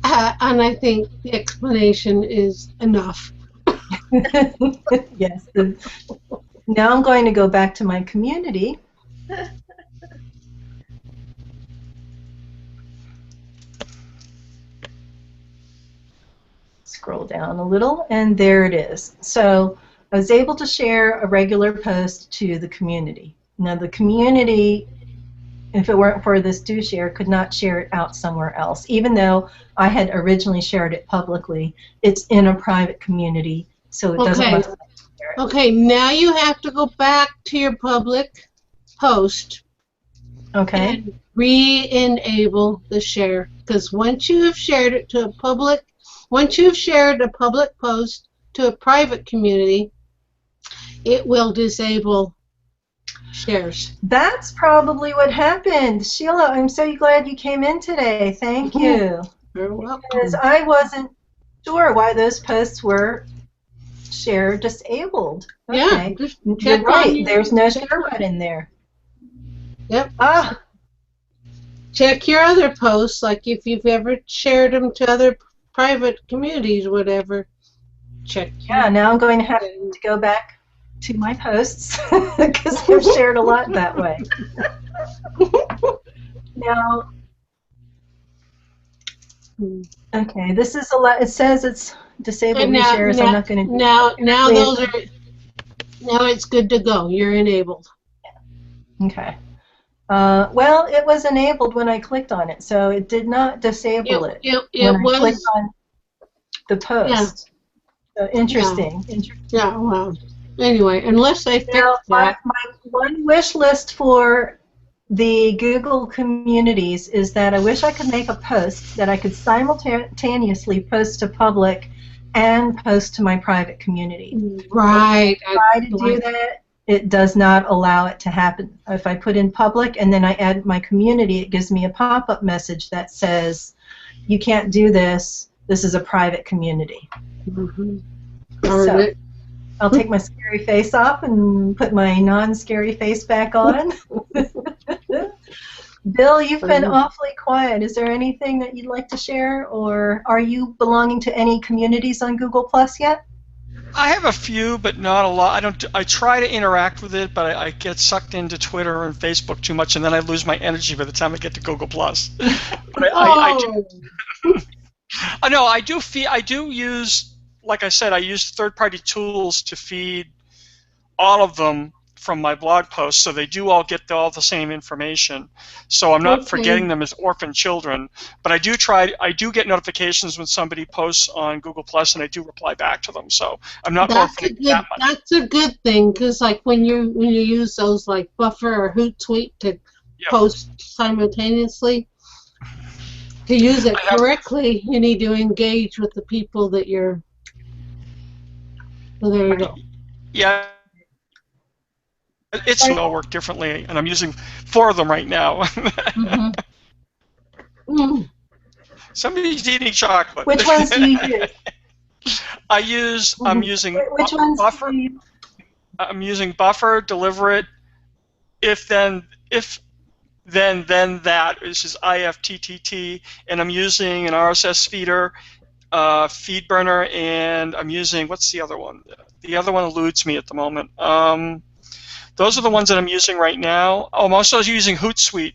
And I think the explanation is enough. Yes. Now I'm going to go back to my community. Scroll down a little, and there it is. So I was able to share a regular post to the community. Now the community, if it weren't for this do share, could not share it out somewhere else. Even though I had originally shared it publicly, it's in a private community, so it doesn't want to share it. Okay, now you have to go back to your public post. Okay. And re-enable the share, because once you have shared it to a public, once you've shared a public post to a private community, it will disable shares. That's probably what happened. Sheila, I'm so glad you came in today. Thank you. You're welcome. Because I wasn't sure why those posts were share disabled. Okay. Yeah, you're right. There's no share button there. Yep. Ah. Check your other posts, like if you've ever shared them to other private communities, whatever. Check. Yeah, now I'm going to have to go back to my posts because I've shared a lot that way. Now, okay, this is a lot. It says it's disabled reshares. I'm not going to. Now those are. Now it's good to go. You're enabled. Okay. Well, it was enabled when I clicked on it, so it did not disable it. It when I clicked on the post. So interesting. Yeah. Well. Anyway, unless they fix that. My one wish list for the Google communities is that I wish I could make a post that I could simultaneously post to public and post to my private community. Right. If I try to do that, it does not allow it to happen. If I put in public and then I add my community, it gives me a pop-up message that says, you can't do this. This is a private community. So, I'll take my scary face off and put my non-scary face back on. Bill, you've been awfully quiet. Is there anything that you'd like to share, or are you belonging to any communities on Google Plus yet? I have a few, but not a lot. I try to interact with it, but I get sucked into Twitter and Facebook too much, and then I lose my energy by the time I get to Google Plus. But I do use, like I said, I use third-party tools to feed all of them from my blog posts, so they do all get all the same information. So I'm not forgetting them as orphan children, but I do get notifications when somebody posts on Google Plus, and I do reply back to them. So I'm not orphaning that much. That's a good thing, because like when you use those like Buffer or Hootsuite to post simultaneously, To use it correctly, you need to engage with the people that you're. So there you go. Yeah, it's all work differently, and I'm using 4 of them right now. Mm. Somebody's eating chocolate. Which ones do you use? I'm using Which ones Buffer. do you? I'm using Buffer, Deliver It, if then that, which is IFTTT, and I'm using an RSS feeder, feed burner, and I'm using, what's the other one? The other one eludes me at the moment. Those are the ones that I'm using right now. Oh, I'm also using Hootsuite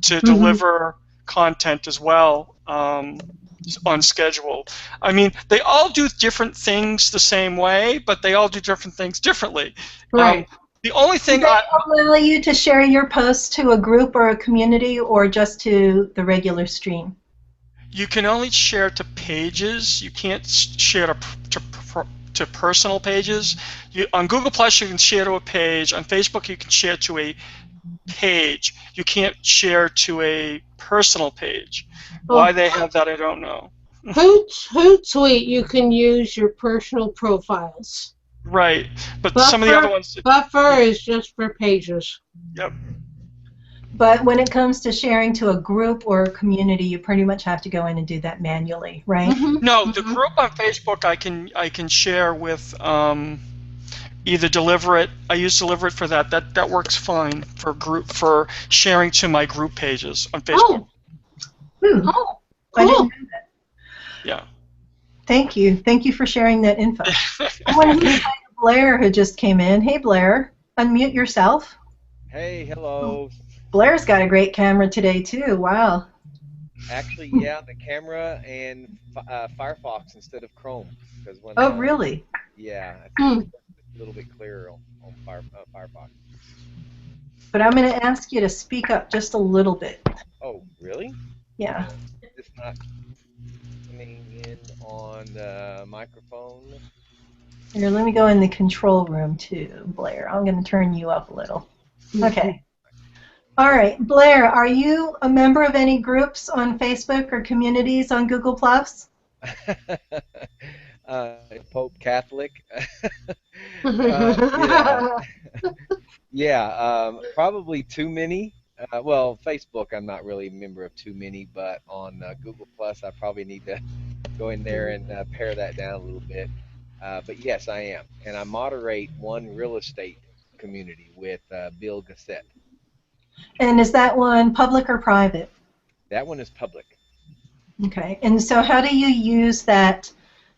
to deliver content as well, on schedule. I mean, they all do different things the same way, but they all do different things differently. Right. The only thing Do they allow you to share your posts to a group or a community, or just to the regular stream? you can only share to pages. You can't share to personal pages. On Google Plus, you can share to a page. On Facebook, you can share to a page. You can't share to a personal page. Why they have that, I don't know. Hootsuite, you can use your personal profiles. Right, but Buffer, some of the other ones. Buffer is just for pages. Yep. But when it comes to sharing to a group or a community, you pretty much have to go in and do that manually, right? No, the group on Facebook I can share with either Deliver It. I use Deliver It for that. That works fine for sharing to my group pages on Facebook. Oh, I didn't know that. Yeah. Thank you. Thank you for sharing that info. I want to say hi to Blair, who just came in. Hey, Blair. Unmute yourself. Hey, hello. Blair's got a great camera today, too. Wow. Actually, yeah, the camera and Firefox instead of Chrome. When, oh, really? Yeah, it's a little bit clearer on Firefox. But I'm going to ask you to speak up just a little bit. Oh, really? Yeah. It's not coming in on the microphone. Here, let me go in the control room, too, Blair. I'm going to turn you up a little. Okay. All right, Blair, are you a member of any groups on Facebook or communities on Google+? Pope Catholic. Yeah, yeah, probably too many. Well, Facebook, I'm not really a member of too many, but on Google+, I probably need to go in there and pare that down a little bit. But yes, I am, and I moderate one real estate community with Bill Gassett. And is that one public or private? That one is public. Okay. And so how do you use that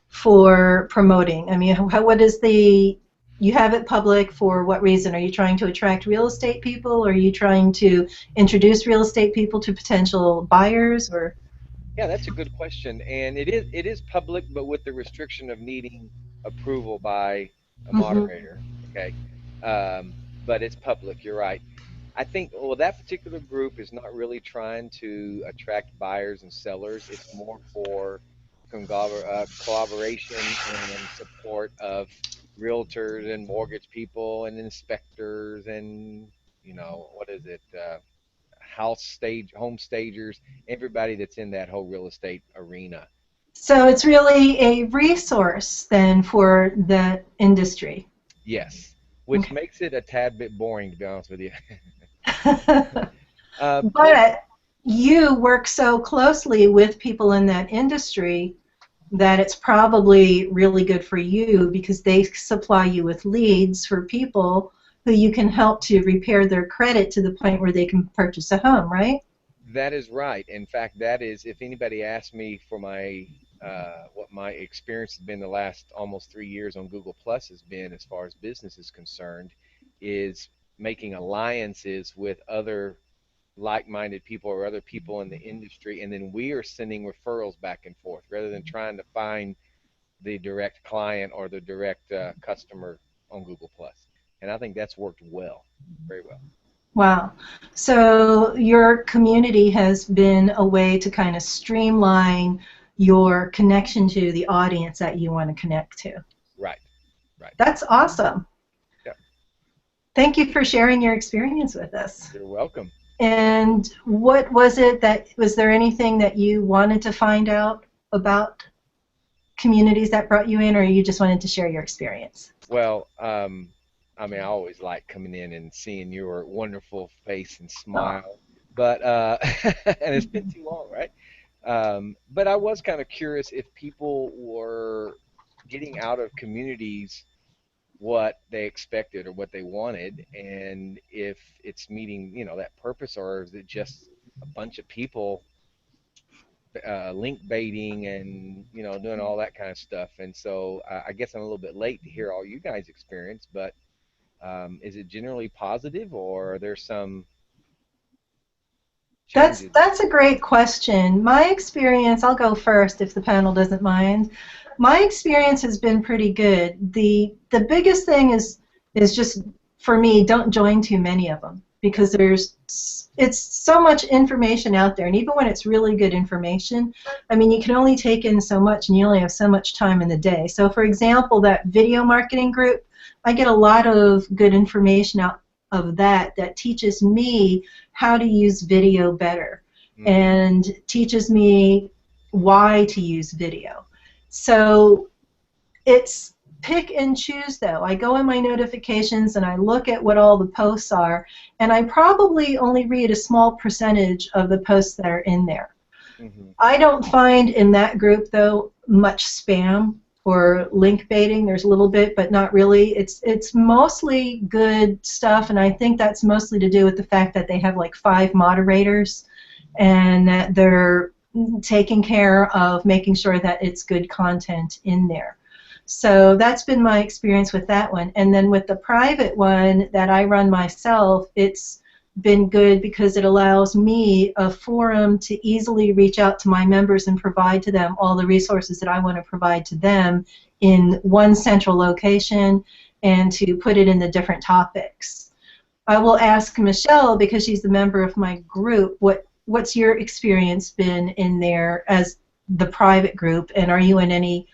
for promoting? I mean, what is the, you have it public for what reason? Are you trying to attract real estate people? Or are you trying to introduce real estate people to potential buyers? Or? Yeah, that's a good question. And it is public, but with the restriction of needing approval by a moderator. Okay. But it's public, you're right. I think, well, that particular group is not really trying to attract buyers and sellers. It's more for collaboration and support of realtors and mortgage people and inspectors and, what is it, home stagers, everybody that's in that whole real estate arena. So it's really a resource then for the industry. Yes, which makes it a tad bit boring, to be honest with you. But you work so closely with people in that industry that it's probably really good for you because they supply you with leads for people who you can help to repair their credit to the point where they can purchase a home, right? That is right. In fact, that is, if anybody asks me for my what my experience has been the last almost 3 years on Google Plus has been as far as business is concerned, is making alliances with other like-minded people or other people in the industry, and then we are sending referrals back and forth rather than trying to find the direct client or the direct customer on Google Plus. And I think that's worked well, very well. Wow. So your community has been a way to kind of streamline your connection to the audience that you want to connect to. Right, right. That's awesome. Yeah. Thank you for sharing your experience with us. You're welcome. And what was it that, was there anything that you wanted to find out about communities that brought you in, or you just wanted to share your experience? Well, I mean, I always like coming in and seeing your wonderful face and Oh. smile, but and it's been too long, right? But I was kind of curious if people were getting out of communities what they expected or what they wanted, and if it's meeting, that purpose, or is it just a bunch of people link baiting and doing all that kind of stuff. And so I guess I'm a little bit late to hear all you guys experience, but is it generally positive, or are there some changes? That's a great question. My experience, I'll go first if the panel doesn't mind. My experience has been pretty good. The biggest thing is just, for me, don't join too many of them, because it's so much information out there, and even when it's really good information, I mean, you can only take in so much, and you only have so much time in the day. So for example, that video marketing group, I get a lot of good information out of that teaches me how to use video better, and teaches me why to use video. So it's pick and choose, though. I go in my notifications and I look at what all the posts are, and I probably only read a small percentage of the posts that are in there. I don't find in that group, though, much spam or link baiting. There's a little bit, but not really. It's mostly good stuff, and I think that's mostly to do with the fact that they have like 5 moderators, and that they're taking care of making sure that it's good content in there. So that's been my experience with that one. And then with the private one that I run myself, it's been good because it allows me a forum to easily reach out to my members and provide to them all the resources that I want to provide to them in one central location, and to put it in the different topics. I will ask Michelle, because she's the member of my group, what's your experience been in there as the private group, and are you in any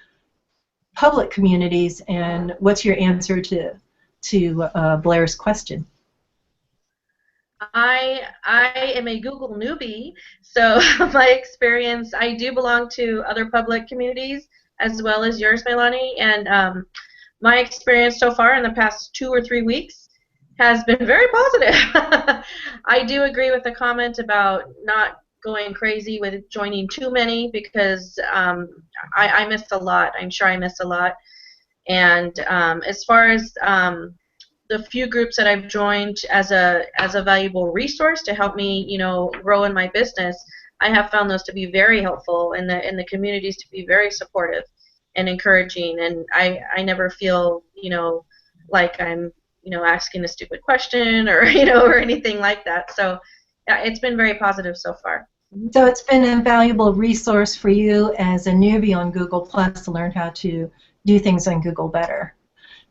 public communities, and what's your answer to Blair's question? I am a Google newbie, so my experience, I do belong to other public communities as well as yours, Melanie, and my experience so far in the past 2 or 3 weeks has been very positive. I do agree with the comment about not going crazy with joining too many, because I missed a lot. I'm sure I missed a lot. And as far as the few groups that I've joined as a valuable resource to help me, grow in my business, I have found those to be very helpful, and the communities to be very supportive and encouraging. And I never feel, like I'm, asking a stupid question or or anything like that. So yeah, it's been very positive so far. So it's been a valuable resource for you as a newbie on Google Plus to learn how to do things on Google better.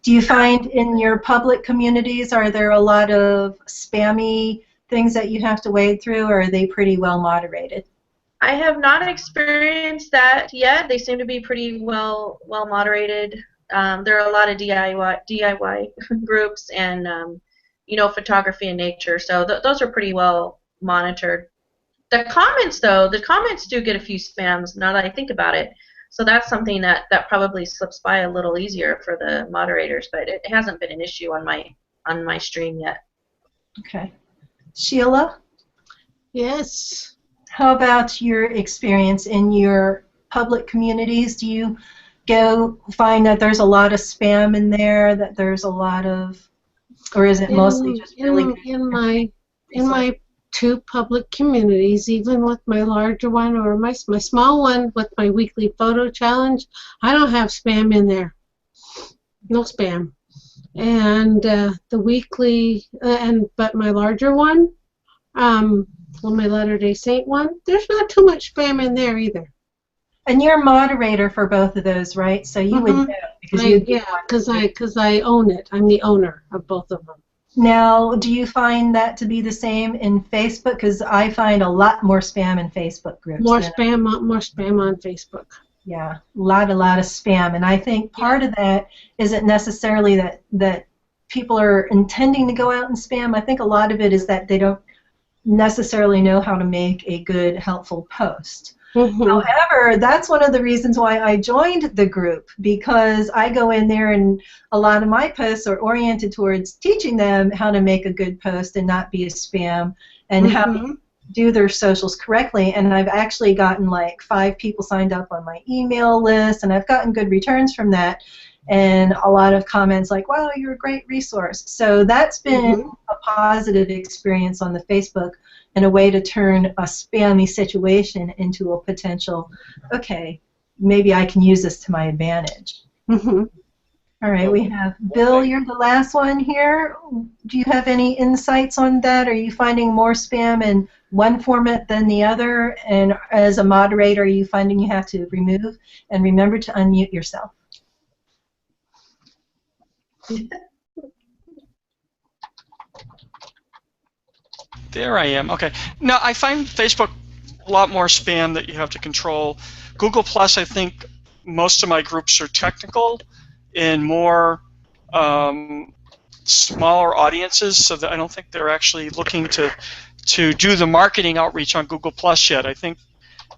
Do you find in your public communities, are there a lot of spammy things that you have to wade through, or are they pretty well moderated? I have not experienced that yet. They seem to be pretty well moderated. There are a lot of DIY groups, and photography and nature. So those are pretty well monitored. The comments, though, do get a few spams now that I think about it. So that's something that probably slips by a little easier for the moderators, but it hasn't been an issue on my stream yet. Okay. Sheila? Yes. How about your experience in your public communities? Do you go find that there's a lot of spam in there, that there's a lot of, or is it mostly just really good? In my 2 public communities, even with my larger one or my small one with my weekly photo challenge, I don't have spam in there. No spam. And the weekly, but my larger one, my Latter-day Saint one, there's not too much spam in there either. And you're moderator for both of those, right? So you would know, because I own it. I'm the owner of both of them. Now, do you find that to be the same in Facebook? Because I find a lot more spam in Facebook groups. More spam on Facebook. Yeah, a lot of spam, and I think part of that isn't necessarily that people are intending to go out and spam. I think a lot of it is that they don't necessarily know how to make a good, helpful post. Mm-hmm. However, that's one of the reasons why I joined the group, because I go in there and a lot of my posts are oriented towards teaching them how to make a good post and not be a spam, and how to do their socials correctly. And I've actually gotten like 5 people signed up on my email list, and I've gotten good returns from that, and a lot of comments like, wow, you're a great resource. So that's been a positive experience on the Facebook, and a way to turn a spammy situation into a potential, okay, maybe I can use this to my advantage. All right, we have Bill, you're the last one here. Do you have any insights on that? Are you finding more spam in one format than the other? And as a moderator, are you finding you have to remove? And remember to unmute yourself. There I am. Okay. Now, I find Facebook a lot more spam that you have to control. Google Plus, I think most of my groups are technical and more smaller audiences, so that I don't think they're actually looking to do the marketing outreach on Google Plus yet. I think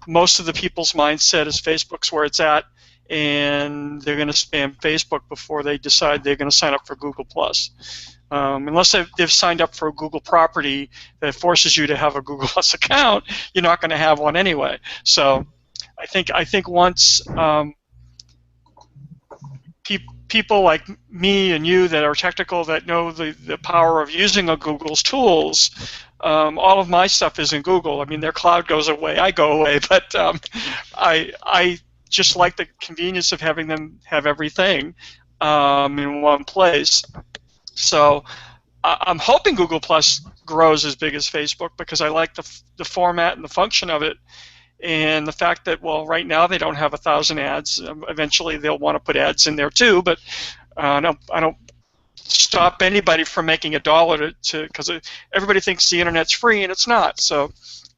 most of the people's mindset is Facebook's where it's at, and they're going to spam Facebook before they decide they're going to sign up for Google Plus. Unless they've signed up for a Google property that forces you to have a Google Plus account, you're not going to have one anyway. So I think once people like me and you that are technical, that know the power of using a Google's tools, all of my stuff is in Google. I mean, their cloud goes away, I go away, but I just like the convenience of having them have everything in one place. So I'm hoping Google Plus grows as big as Facebook, because I like the format and the function of it, and the fact that, well, right now they don't have 1,000 ads. Eventually they'll want to put ads in there too, but I don't stop anybody from making $1 because everybody thinks the internet's free, and it's not. So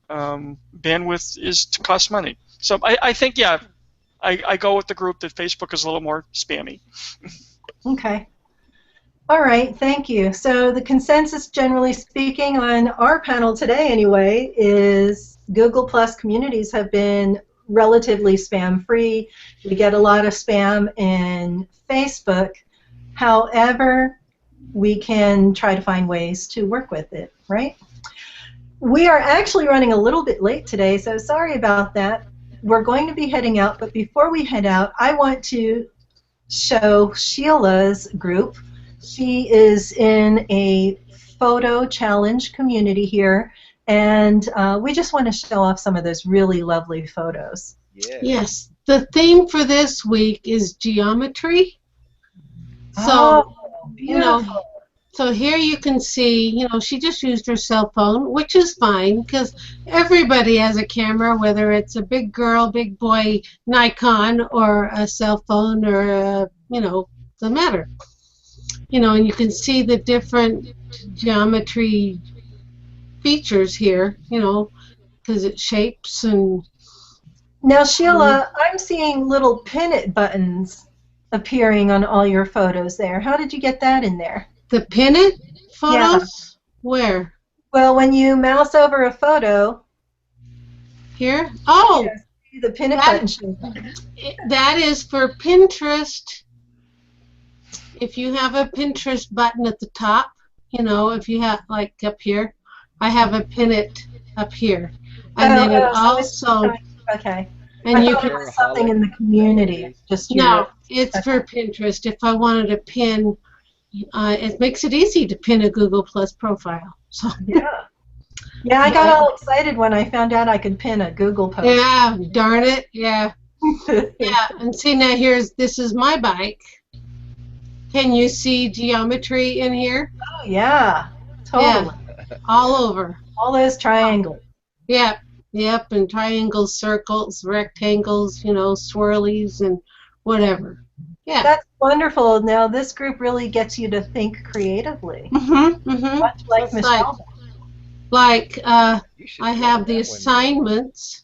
bandwidth is to cost money. So I think, yeah, I go with the group that Facebook is a little more spammy. Okay. All right, thank you. So the consensus, generally speaking, on our panel today anyway, is Google Plus communities have been relatively spam-free. We get a lot of spam in Facebook. However, we can try to find ways to work with it, right? We are actually running a little bit late today, so sorry about that. We're going to be heading out, but before we head out, I want to show Sheila's group. She is in a photo challenge community here, and we just want to show off some of those really lovely photos. Yes. The theme for this week is geometry. So, so here you can see, she just used her cell phone, which is fine, because everybody has a camera, whether it's a big girl, big boy Nikon, or a cell phone, or a, doesn't matter. And you can see the different geometry features here, because it shapes and... Now, Sheila, I'm seeing little pin it buttons appearing on all your photos there. How did you get that in there? The pin it photos? Yeah. Where? Well, when you mouse over a photo... Here? Oh! Yeah, the pin it button. That is for Pinterest. If you have a Pinterest button at the top, if you have, like up here, I have a pin it up here. And then it also... Okay. And you can put something in the community. No, it's for Pinterest. If I wanted to pin, it makes it easy to pin a Google Plus profile. So yeah, I got all excited when I found out I could pin a Google post. Yeah, darn it, yeah. Yeah, and see now this is my bike. Can you see geometry in here? Oh yeah, totally. Yeah, all over. All those triangles. Yeah. Yep, and triangles, circles, rectangles, swirlies, and whatever. Yeah. That's wonderful. Now, this group really gets you to think creatively. Much like Michelle. I have the assignments.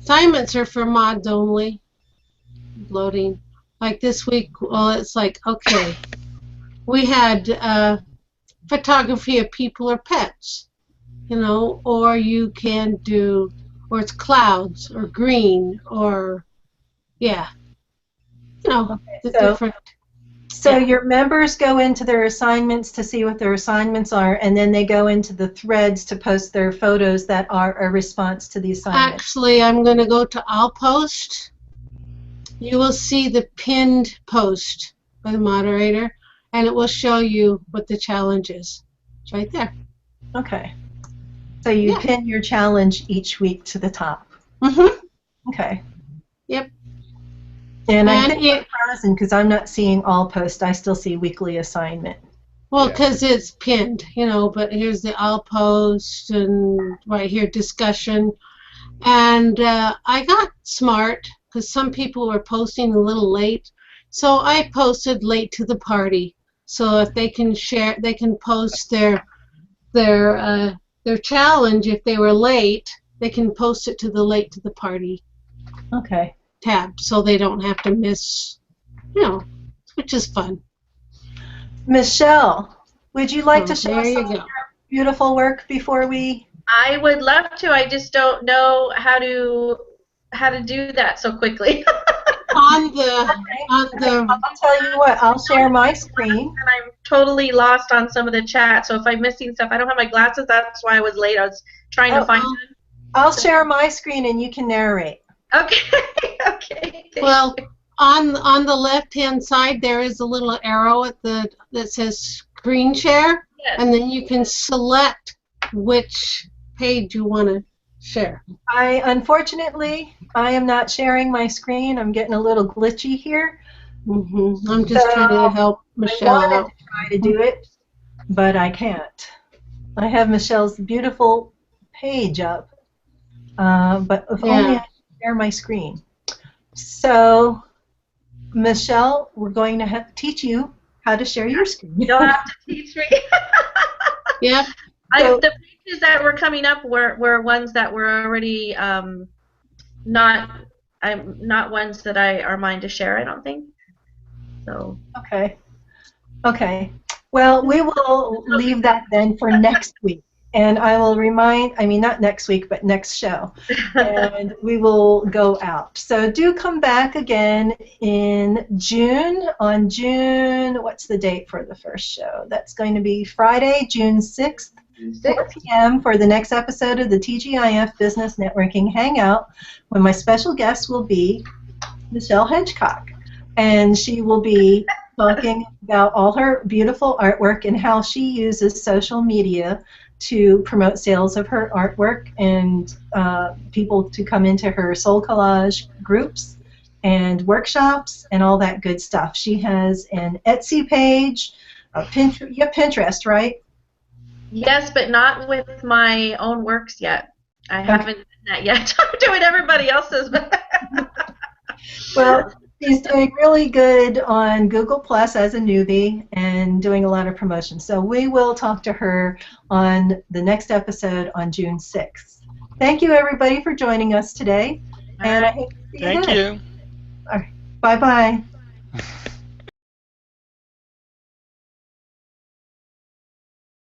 Assignments are for mods only. Loading. Like this week, well, it's like, okay, we had photography of people or pets. you know, or you can do, or it's clouds or green or, yeah, you know, Okay, the so different. So Yeah. your members go into their assignments to see what their assignments are, and then they go into the threads to post their photos that are a response to the assignment. Actually, I'm going to go to All Post. You will see the pinned post by the moderator, and it will show you what the challenge is. It's right there. Okay. So you Yeah. pin your challenge each week to the top. Mm-hmm. Okay. Yep. And I And think I'm frozen because I'm not seeing all post. I still see weekly assignment. well, Yeah. because it's pinned, you know, but here's the All Post and right here discussion. And I got smart because some people were posting a little late. So I posted late to the party. So if they can share, they can post their challenge. If they were late, they can post it to the late to the party Okay. tab, so they don't have to miss, you know, which is fun. Michelle, would you like to So show there us you some of go. your beautiful work before we? I would love to. I just don't know how to do that so quickly. On Okay. the I'll tell you what. I'll share my screen. And I'm totally lost on some of the chat. So if I'm missing stuff, I don't have my glasses. That's why I was late. I was trying to Oh, find them. I'll share my screen and you can narrate. Okay. Okay. well, on the left hand side there is a little arrow at the that says screen share, Yes. and then you can select which page you want to share. Unfortunately, I am not sharing my screen. I'm getting a little glitchy here. I'm just trying to help Michelle I wanted out. to try to do it, but I can't. I have Michelle's beautiful page up, but if only I could share my screen. So, Michelle, we're going to teach you how to share your screen. You'll have to teach me. Yep. The pages that were coming up were ones that were already not ones that are mine to share, I don't think. So. Okay. Okay. Well, we will leave that then for next week. And I will not next week, but next show. And we will go out. So do come back again in June. On June, what's the date for the first show? That's going to be Friday, June 6th, 4 p.m. for the next episode of the TGIF Business Networking Hangout, when my special guest will be Michelle Hedgecock. And she will be talking about all her beautiful artwork and how she uses social media to promote sales of her artwork and people to come into her soul collage groups and workshops and all that good stuff. She has an Etsy page, Pinterest. You have Pinterest, right? Yes, but not with my own works yet. I haven't done that yet. I'm doing everybody else's. Well, she's doing really good on Google Plus as a newbie and doing a lot of promotion. So we will talk to her on the next episode on June 6th. Thank you, everybody, for joining us today. And I hope to see you then. Thank you. All right. Bye-bye.